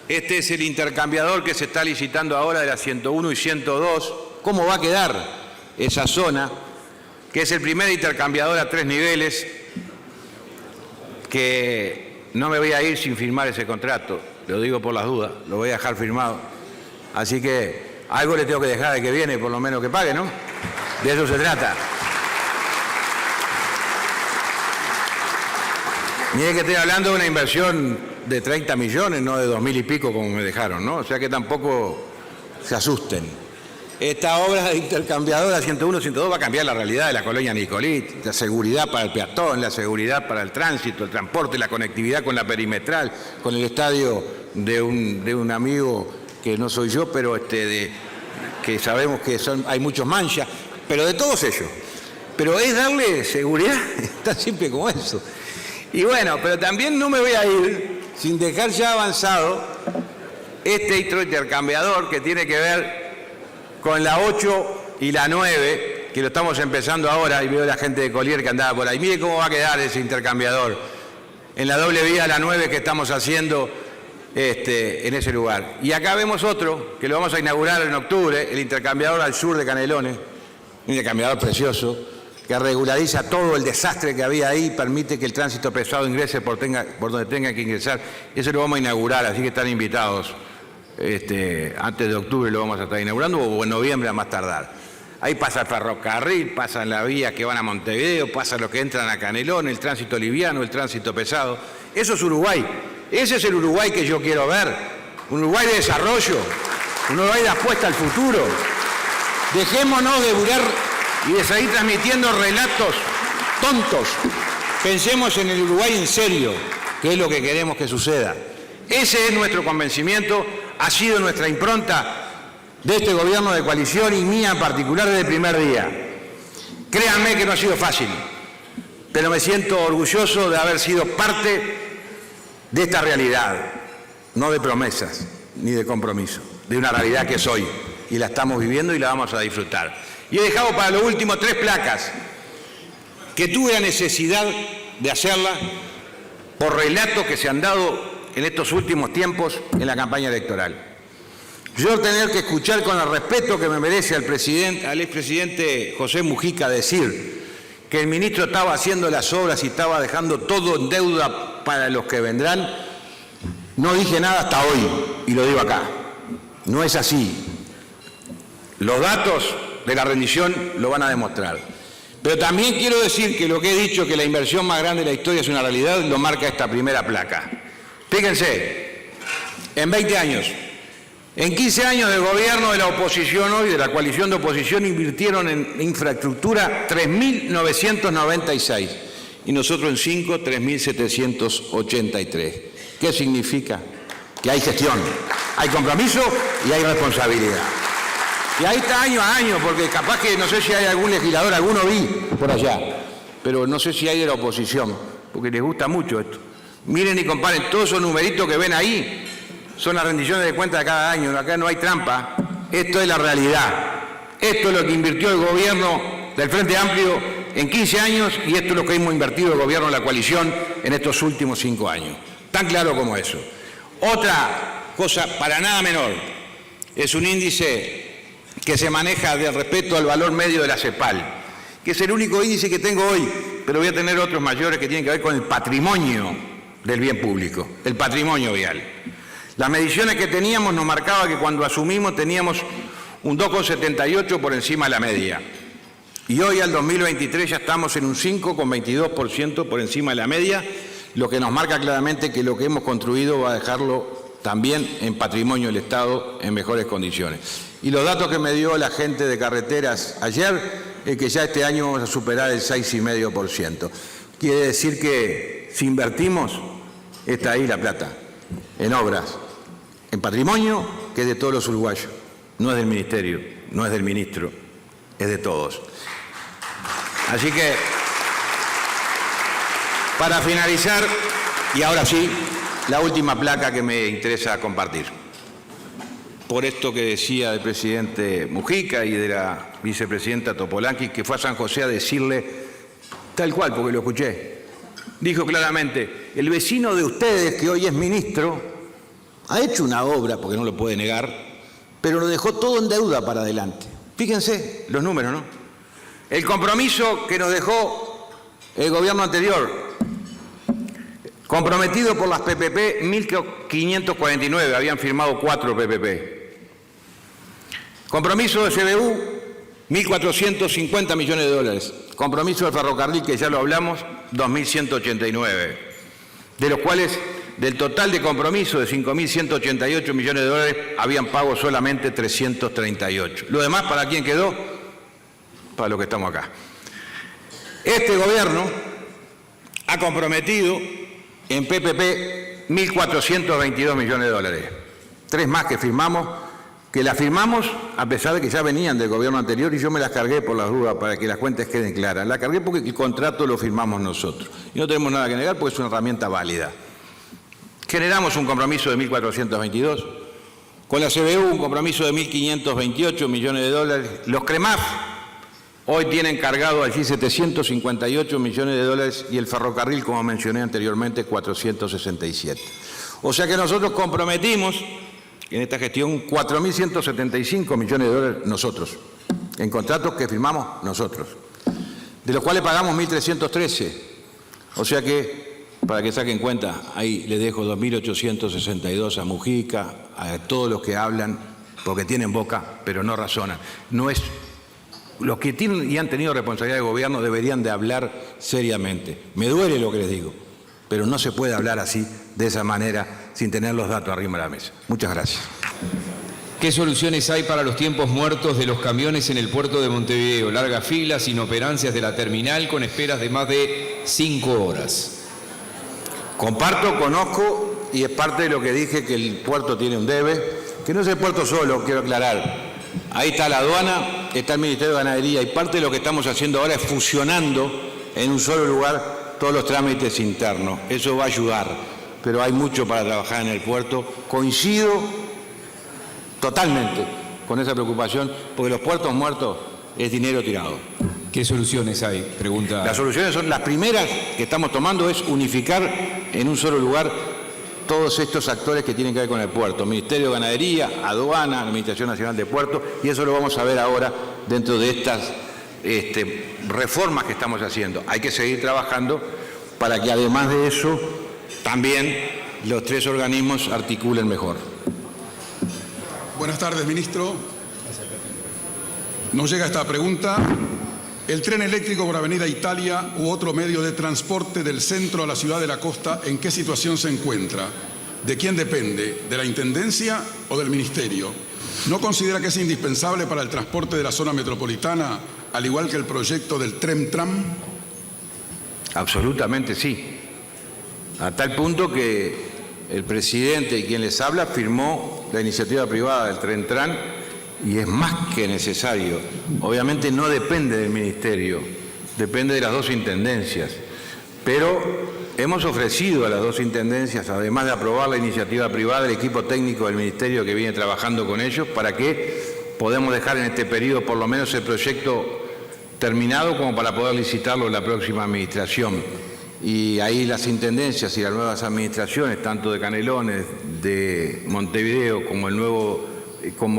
Este es el intercambiador que se está licitando ahora de la 101 y 102. ¿Cómo va a quedar esa zona? Que es el primer intercambiador a 3 niveles, que no me voy a ir sin firmar ese contrato, lo digo por las dudas, lo voy a dejar firmado. Así que algo le tengo que dejar al que viene, por lo menos que pague, ¿no? De eso se trata. Mire que estoy hablando de una inversión de 30 millones, no de 2.000 y pico como me dejaron, ¿no? O sea que tampoco se asusten. Esta obra de intercambiadora 101, 102 va a cambiar la realidad de la colonia Nicolit, la seguridad para el peatón, la seguridad para el tránsito, el transporte, la conectividad con la perimetral, con el estadio de un amigo que no soy yo, pero que sabemos que hay muchos manchas, pero de todos ellos. Pero es darle seguridad, está siempre como eso. Y bueno, pero también no me voy a ir sin dejar ya avanzado este intercambiador que tiene que ver con la 8 y la 9, que lo estamos empezando ahora, y veo a la gente de Collier que andaba por ahí. Mire cómo va a quedar ese intercambiador en la doble vía la 9 que estamos haciendo en ese lugar. Y acá vemos otro que lo vamos a inaugurar en octubre, el intercambiador al sur de Canelones, un intercambiador precioso, que regulariza todo el desastre que había ahí, permite que el tránsito pesado ingrese por donde tenga que ingresar. Eso lo vamos a inaugurar, así que están invitados. Antes de octubre lo vamos a estar inaugurando, o en noviembre a más tardar. Ahí pasa el ferrocarril, pasan las vías que van a Montevideo, pasan los que entran a Canelón, el tránsito liviano, el tránsito pesado. Eso es Uruguay. Ese es el Uruguay que yo quiero ver. Un Uruguay de desarrollo, un Uruguay de apuesta al futuro. Dejémonos de burlar y de seguir transmitiendo relatos tontos. Pensemos en el Uruguay en serio, que es lo que queremos que suceda. Ese es nuestro convencimiento, ha sido nuestra impronta de este gobierno de coalición y mía en particular desde el primer día. Créanme que no ha sido fácil, pero me siento orgulloso de haber sido parte de esta realidad, no de promesas ni de compromiso, de una realidad que es hoy y la estamos viviendo y la vamos a disfrutar. Y he dejado para lo último 3 placas que tuve la necesidad de hacerla por relatos que se han dado en estos últimos tiempos en la campaña electoral. Yo tener que escuchar con el respeto que me merece al expresidente José Mujica decir que el ministro estaba haciendo las obras y estaba dejando todo en deuda para los que vendrán, no dije nada hasta hoy y lo digo acá. No es así. Los datos de la rendición lo van a demostrar. Pero también quiero decir que lo que he dicho, que la inversión más grande de la historia es una realidad, lo marca esta primera placa. Fíjense, en 20 años, en 15 años de gobierno de la oposición hoy, de la coalición de oposición, invirtieron en infraestructura 3.996 y nosotros en 5, 3.783. ¿Qué significa? Que hay gestión, hay compromiso y hay responsabilidad. Y ahí está año a año, porque capaz que no sé si hay algún legislador, alguno vi por allá, pero no sé si hay de la oposición, porque les gusta mucho esto. Miren y comparen, todos esos numeritos que ven ahí son las rendiciones de cuentas de cada año, acá no hay trampa, esto es la realidad. Esto es lo que invirtió el gobierno del Frente Amplio en 15 años y esto es lo que hemos invertido el gobierno de la coalición en estos últimos 5 años. Tan claro como eso. Otra cosa para nada menor, es un índice que se maneja de respeto al valor medio de la CEPAL, que es el único índice que tengo hoy, pero voy a tener otros mayores que tienen que ver con el patrimonio del bien público, el patrimonio vial. Las mediciones que teníamos nos marcaba que cuando asumimos teníamos un 2,78 por encima de la media. Y hoy al 2023 ya estamos en un 5,22% por encima de la media, lo que nos marca claramente que lo que hemos construido va a dejarlo también en patrimonio del Estado en mejores condiciones. Y los datos que me dio la gente de carreteras ayer es que ya este año vamos a superar el 6,5%. Quiere decir que si invertimos, está ahí la plata, en obras, en patrimonio, que es de todos los uruguayos. No es del Ministerio, no es del Ministro, es de todos. Así que, para finalizar, y ahora sí, la última placa que me interesa compartir. Por esto que decía el presidente Mujica y de la vicepresidenta Topolánski, que fue a San José a decirle, tal cual, porque lo escuché, dijo claramente, el vecino de ustedes, que hoy es ministro, ha hecho una obra, porque no lo puede negar, pero lo dejó todo en deuda para adelante. Fíjense los números, ¿no? El compromiso que nos dejó el gobierno anterior, comprometido por las PPP, 1.549, habían firmado 4 PPP. Compromiso de CBU, 1.450 millones de dólares. Compromiso del ferrocarril, que ya lo hablamos, 2.189. De los cuales, del total de compromiso de 5.188 millones de dólares, habían pago solamente 338. ¿Lo demás para quién quedó? Para los que estamos acá. Este gobierno ha comprometido en PPP 1.422 millones de dólares. 3 más que firmamos, que las firmamos a pesar de que ya venían del gobierno anterior y yo me las cargué por las dudas para que las cuentas queden claras. Las cargué porque el contrato lo firmamos nosotros. Y no tenemos nada que negar porque es una herramienta válida. Generamos un compromiso de 1.422. Con la CBU un compromiso de 1.528 millones de dólares. Los CREMAF hoy tienen cargado allí 758 millones de dólares y el ferrocarril, como mencioné anteriormente, 467. O sea que nosotros comprometimos en esta gestión 4.175 millones de dólares nosotros, en contratos que firmamos nosotros, de los cuales pagamos 1.313. O sea que, para que saquen cuenta, ahí les dejo 2.862 a Mujica, a todos los que hablan, porque tienen boca, pero no razonan. No es los que tienen y han tenido responsabilidad de gobierno deberían de hablar seriamente. Me duele lo que les digo, pero no se puede hablar así, de esa manera, sin tener los datos arriba de la mesa. Muchas gracias. ¿Qué soluciones hay para los tiempos muertos de los camiones en el puerto de Montevideo? Largas filas, inoperancias de la terminal con esperas de más de 5 horas. Comparto, conozco y es parte de lo que dije, que el puerto tiene un debe, que no es el puerto solo, quiero aclarar. Ahí está la aduana, está el Ministerio de Ganadería y parte de lo que estamos haciendo ahora es fusionando en un solo lugar todos los trámites internos. Eso va a ayudar, pero hay mucho para trabajar en el puerto. Coincido totalmente con esa preocupación, porque los puertos muertos es dinero tirado. ¿Qué soluciones hay? Pregunta. Las soluciones son, las primeras que estamos tomando es unificar en un solo lugar todos estos actores que tienen que ver con el puerto. Ministerio de Ganadería, Aduana, Administración Nacional de Puertos, y eso lo vamos a ver ahora dentro de estas reformas que estamos haciendo. Hay que seguir trabajando para que además de eso también los tres organismos articulen mejor. Buenas tardes, ministro. Nos llega esta pregunta. ¿El tren eléctrico por Avenida Italia u otro medio de transporte del centro a la ciudad de la costa, en qué situación se encuentra? ¿De quién depende? ¿De la Intendencia o del Ministerio? ¿No considera que es indispensable para el transporte de la zona metropolitana, al igual que el proyecto del Tren-Tram? Absolutamente sí. A tal punto que el presidente y quien les habla firmó la iniciativa privada del Tren-Tram y es más que necesario. Obviamente no depende del Ministerio, depende de las dos intendencias, pero hemos ofrecido a las dos intendencias, además de aprobar la iniciativa privada, el equipo técnico del Ministerio que viene trabajando con ellos para que podamos dejar en este periodo por lo menos el proyecto terminado como para poder licitarlo en la próxima administración. Y ahí las intendencias y las nuevas administraciones, tanto de Canelones, de Montevideo, como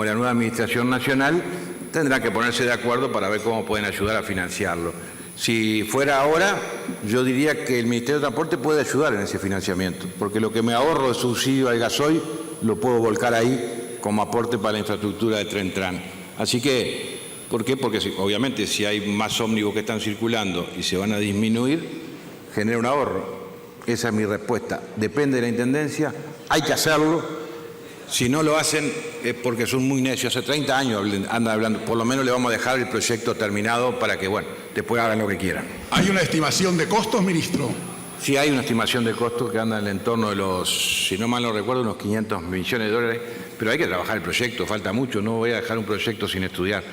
la nueva administración nacional, tendrán que ponerse de acuerdo para ver cómo pueden ayudar a financiarlo. Si fuera ahora, yo diría que el Ministerio de Transporte puede ayudar en ese financiamiento, porque lo que me ahorro de subsidio al gasoil lo puedo volcar ahí como aporte para la infraestructura de Tren-Tram. Así que, ¿por qué? Porque obviamente si hay más ómnibus que están circulando y se van a disminuir, genera un ahorro. Esa es mi respuesta. Depende de la Intendencia, hay que hacerlo. Si no lo hacen es porque son muy necios. Hace 30 años andan hablando. Por lo menos le vamos a dejar el proyecto terminado para que, bueno, después hagan lo que quieran. ¿Hay una estimación de costos, ministro? Sí, hay una estimación de costos que anda en el entorno de los, si no mal no recuerdo, unos 500 millones de dólares. Pero hay que trabajar el proyecto, falta mucho. No voy a dejar un proyecto sin estudiar.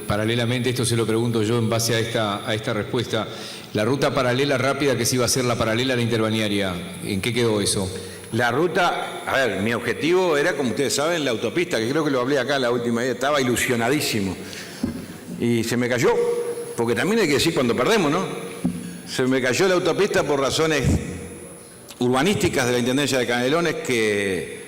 Paralelamente, esto se lo pregunto yo en base a esta respuesta. La ruta paralela rápida que se iba a hacer la paralela a la interbalnearia, ¿en qué quedó eso? La ruta, a ver, mi objetivo era, como ustedes saben, la autopista, que creo que lo hablé acá la última vez, estaba ilusionadísimo. Y se me cayó, porque también hay que decir cuando perdemos, ¿no? Se me cayó la autopista por razones urbanísticas de la Intendencia de Canelones que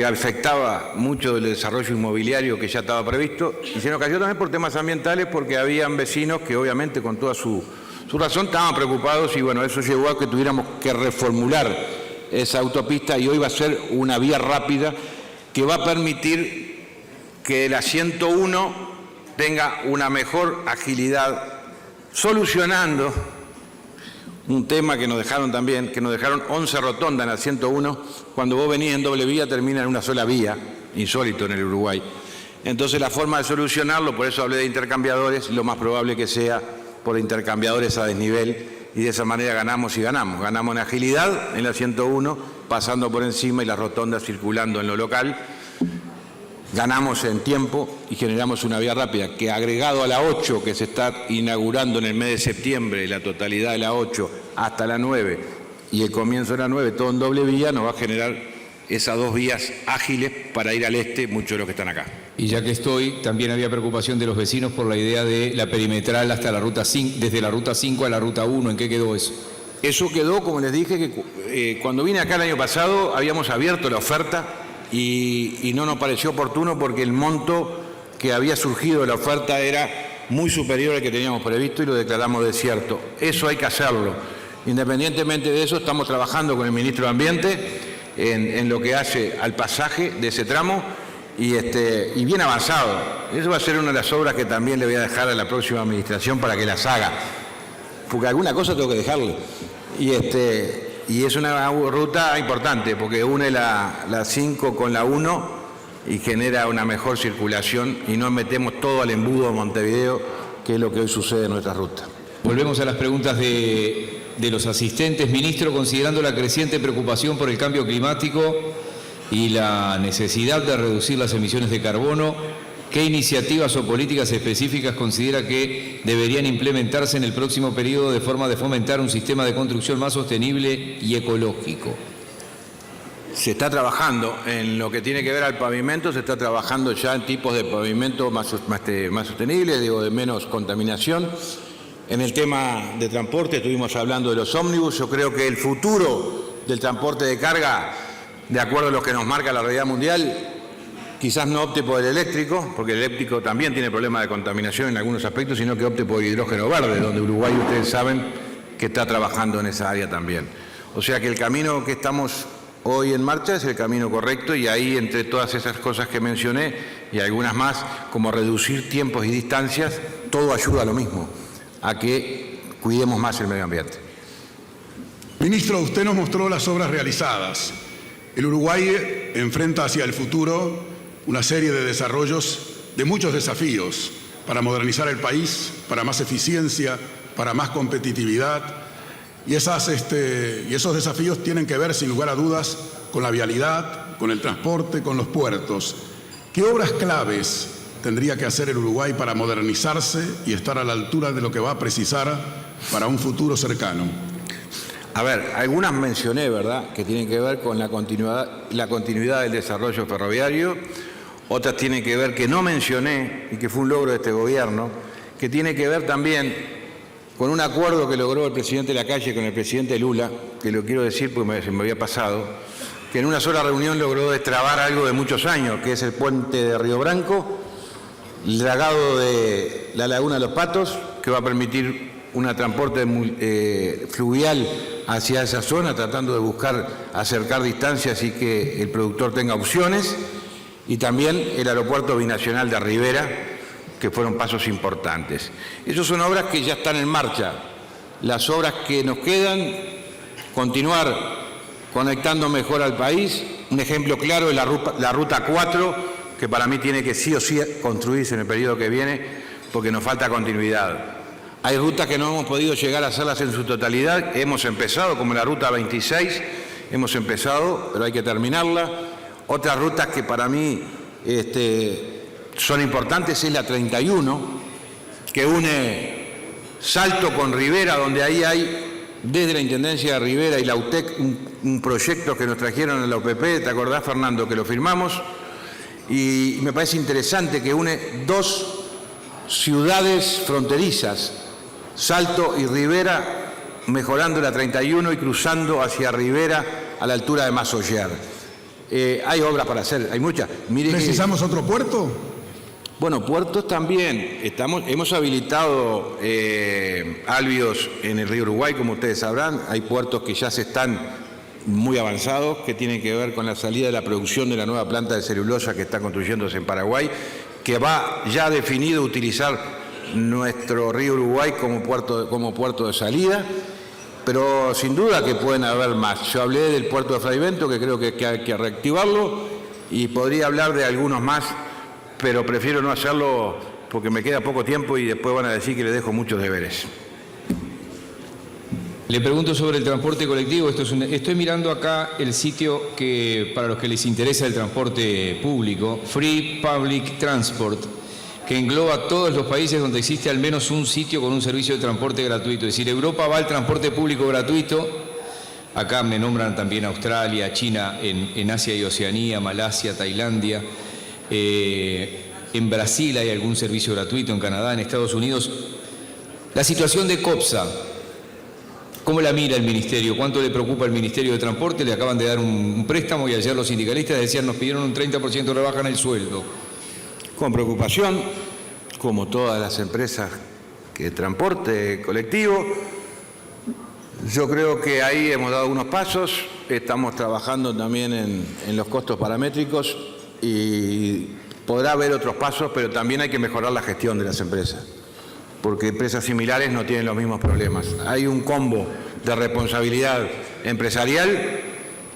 afectaba mucho del desarrollo inmobiliario que ya estaba previsto, y se nos cayó también por temas ambientales, porque habían vecinos que obviamente con toda su razón estaban preocupados y bueno, eso llevó a que tuviéramos que reformular esa autopista y hoy va a ser una vía rápida que va a permitir que la 101 tenga una mejor agilidad, solucionando un tema que nos dejaron también, que nos dejaron 11 rotondas en la 101, cuando vos venís en doble vía termina en una sola vía, insólito en el Uruguay. Entonces la forma de solucionarlo, por eso hablé de intercambiadores, lo más probable que sea por intercambiadores a desnivel, y de esa manera ganamos y ganamos. Ganamos en agilidad en la 101, pasando por encima y las rotondas circulando en lo local. Ganamos en tiempo y generamos una vía rápida que, agregado a la 8 que se está inaugurando en el mes de septiembre, la totalidad de la 8 hasta la 9 y el comienzo de la 9, todo en doble vía, nos va a generar esas dos vías ágiles para ir al este, muchos de los que están acá. Y ya que estoy, también había preocupación de los vecinos por la idea de la perimetral hasta la ruta 5, desde la ruta 5 a la ruta 1, ¿en qué quedó eso? Eso quedó, como les dije, que cuando vine acá el año pasado habíamos abierto la oferta y no nos pareció oportuno porque el monto que había surgido de la oferta era muy superior al que teníamos previsto y lo declaramos desierto. Eso hay que hacerlo. Independientemente de eso, estamos trabajando con el ministro de Ambiente en lo que hace al pasaje de ese tramo y bien avanzado. Eso va a ser una de las obras que también le voy a dejar a la próxima administración para que las haga, porque alguna cosa tengo que dejarle. Y es una ruta importante, porque une la 5 con la 1 y genera una mejor circulación y no metemos todo al embudo de Montevideo, que es lo que hoy sucede en nuestra ruta. Volvemos a las preguntas de los asistentes. Ministro, considerando la creciente preocupación por el cambio climático y la necesidad de reducir las emisiones de carbono, ¿qué iniciativas o políticas específicas considera que deberían implementarse en el próximo periodo de forma de fomentar un sistema de construcción más sostenible y ecológico? Se está trabajando en lo que tiene que ver al pavimento, se está trabajando ya en tipos de pavimento más sostenibles, de menos contaminación. En el tema de transporte estuvimos hablando de los ómnibus. Yo creo que el futuro del transporte de carga, de acuerdo a lo que nos marca la realidad mundial, quizás no opte por el eléctrico, porque el eléctrico también tiene problemas de contaminación en algunos aspectos, sino que opte por hidrógeno verde, donde Uruguay, ustedes saben, que está trabajando en esa área también. O sea que el camino que estamos hoy en marcha es el camino correcto, y ahí, entre todas esas cosas que mencioné y algunas más, como reducir tiempos y distancias, todo ayuda a lo mismo, a que cuidemos más el medio ambiente. Ministro, usted nos mostró las obras realizadas. El Uruguay enfrenta hacia el futuro una serie de desarrollos, de muchos desafíos, para modernizar el país, para más eficiencia, para más competitividad. Y esos desafíos tienen que ver, sin lugar a dudas, con la vialidad, con el transporte, con los puertos. ¿Qué obras claves tendría que hacer el Uruguay para modernizarse y estar a la altura de lo que va a precisar para un futuro cercano? A ver, algunas mencioné, ¿verdad?, que tienen que ver con la continuidad del desarrollo ferroviario. Otras tienen que ver, que no mencioné y que fue un logro de este gobierno, que tiene que ver también con un acuerdo que logró el presidente Lacalle con el presidente Lula, que lo quiero decir porque se me había pasado, que en una sola reunión logró destrabar algo de muchos años, que es el puente de Río Branco, el dragado de la Laguna de los Patos, que va a permitir un transporte fluvial hacia esa zona, tratando de buscar acercar distancias y que el productor tenga opciones, y también el aeropuerto binacional de Rivera, que fueron pasos importantes. Esas son obras que ya están en marcha. Las obras que nos quedan, continuar conectando mejor al país. Un ejemplo claro es la Ruta 4, que para mí tiene que sí o sí construirse en el periodo que viene, porque nos falta continuidad. Hay rutas que no hemos podido llegar a hacerlas en su totalidad. Hemos empezado, como la Ruta 26, hemos empezado, pero hay que terminarla. Otras rutas que para mí son importantes es la 31, que une Salto con Rivera, donde ahí hay, desde la Intendencia de Rivera y la UTEC, un proyecto que nos trajeron en la OPP, ¿te acordás, Fernando, que lo firmamos? Y me parece interesante, que une dos ciudades fronterizas, Salto y Rivera, mejorando la 31 y cruzando hacia Rivera a la altura de Masoller. Hay obras para hacer, hay muchas. Mire, ¿necesitamos otro puerto? Bueno, puertos también. Hemos habilitado albios en el río Uruguay, como ustedes sabrán. Hay puertos que ya se están muy avanzados, que tienen que ver con la salida de la producción de la nueva planta de celulosa que está construyéndose en Paraguay, que va ya definido utilizar nuestro río Uruguay como puerto de salida. Pero sin duda que pueden haber más. Yo hablé del puerto de Fraivento, que creo que hay que reactivarlo, y podría hablar de algunos más, pero prefiero no hacerlo porque me queda poco tiempo y después van a decir que le dejo muchos deberes. Le pregunto sobre el transporte colectivo. Estoy mirando acá el sitio que, para los que les interesa el transporte público, Free Public Transport, que engloba todos los países donde existe al menos un sitio con un servicio de transporte gratuito. Es decir, Europa va al transporte público gratuito. Acá me nombran también Australia, China, en Asia y Oceanía, Malasia, Tailandia. En Brasil hay algún servicio gratuito, en Canadá, en Estados Unidos. La situación de COPSA, ¿cómo la mira el Ministerio? ¿Cuánto le preocupa al Ministerio de Transporte? Le acaban de dar un préstamo y ayer los sindicalistas decían, nos pidieron un 30% de rebaja en el sueldo. Con preocupación, como todas las empresas de transporte colectivo. Yo creo que ahí hemos dado unos pasos. Estamos trabajando también en los costos paramétricos y podrá haber otros pasos, pero también hay que mejorar la gestión de las empresas, porque empresas similares no tienen los mismos problemas. Hay un combo de responsabilidad empresarial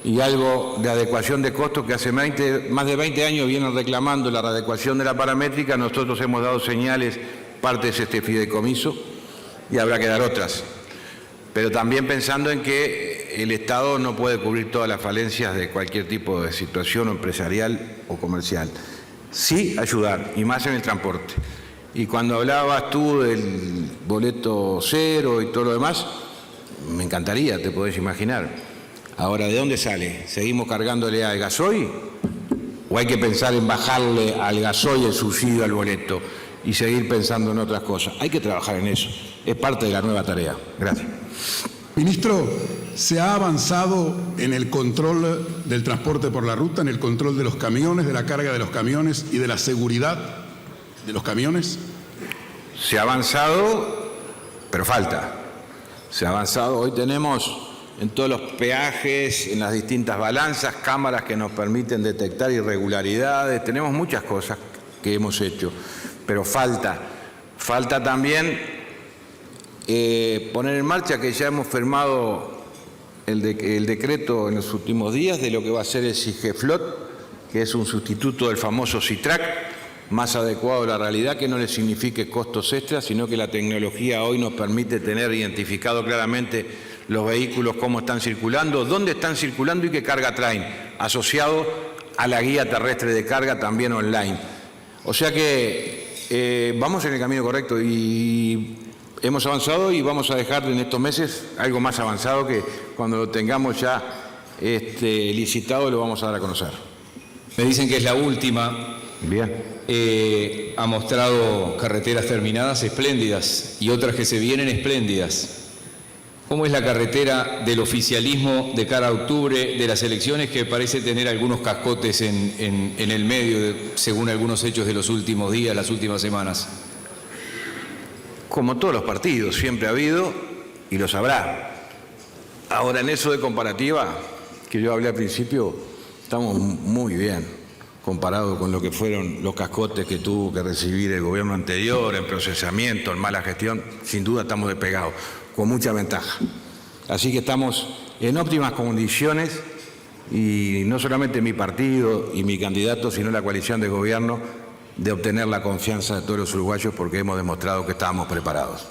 y algo de adecuación de costos que hace más de 20 años vienen reclamando la readecuación de la paramétrica. Nosotros hemos dado señales, parte de este fideicomiso, y habrá que dar otras. Pero también pensando en que el Estado no puede cubrir todas las falencias de cualquier tipo de situación empresarial o comercial. Sí ayudar, y más en el transporte. Y cuando hablabas tú del boleto cero y todo lo demás, me encantaría, te podés imaginar. Ahora, ¿de dónde sale? ¿Seguimos cargándole al gasoil? ¿O hay que pensar en bajarle al gasoil el subsidio al boleto y seguir pensando en otras cosas? Hay que trabajar en eso. Es parte de la nueva tarea. Gracias. Ministro, ¿se ha avanzado en el control del transporte por la ruta, en el control de los camiones, de la carga de los camiones y de la seguridad de los camiones? Se ha avanzado, pero falta. Se ha avanzado. Hoy tenemos en todos los peajes, en las distintas balanzas, cámaras que nos permiten detectar irregularidades. Tenemos muchas cosas que hemos hecho, pero falta. Falta también poner en marcha, que ya hemos firmado el decreto en los últimos días de lo que va a ser el SIGEFLOT, que es un sustituto del famoso SITRAC, más adecuado a la realidad, que no le signifique costos extras, sino que la tecnología hoy nos permite tener identificado claramente los vehículos, cómo están circulando, dónde están circulando y qué carga traen, asociado a la guía terrestre de carga también online. O sea que vamos en el camino correcto y hemos avanzado, y vamos a dejar en estos meses algo más avanzado, que cuando lo tengamos ya licitado lo vamos a dar a conocer. Me dicen que es la última. Bien. Ha mostrado carreteras terminadas espléndidas y otras que se vienen espléndidas. ¿Cómo es la carretera del oficialismo de cara a octubre de las elecciones, que parece tener algunos cascotes en el medio, según algunos hechos de los últimos días, las últimas semanas? Como todos los partidos, siempre ha habido y los habrá. Ahora, en eso de comparativa, que yo hablé al principio, estamos muy bien comparado con lo que fueron los cascotes que tuvo que recibir el gobierno anterior en procesamiento, en mala gestión. Sin duda estamos despegados, con mucha ventaja. Así que estamos en óptimas condiciones, y no solamente mi partido y mi candidato, sino la coalición de gobierno, de obtener la confianza de todos los uruguayos, porque hemos demostrado que estábamos preparados.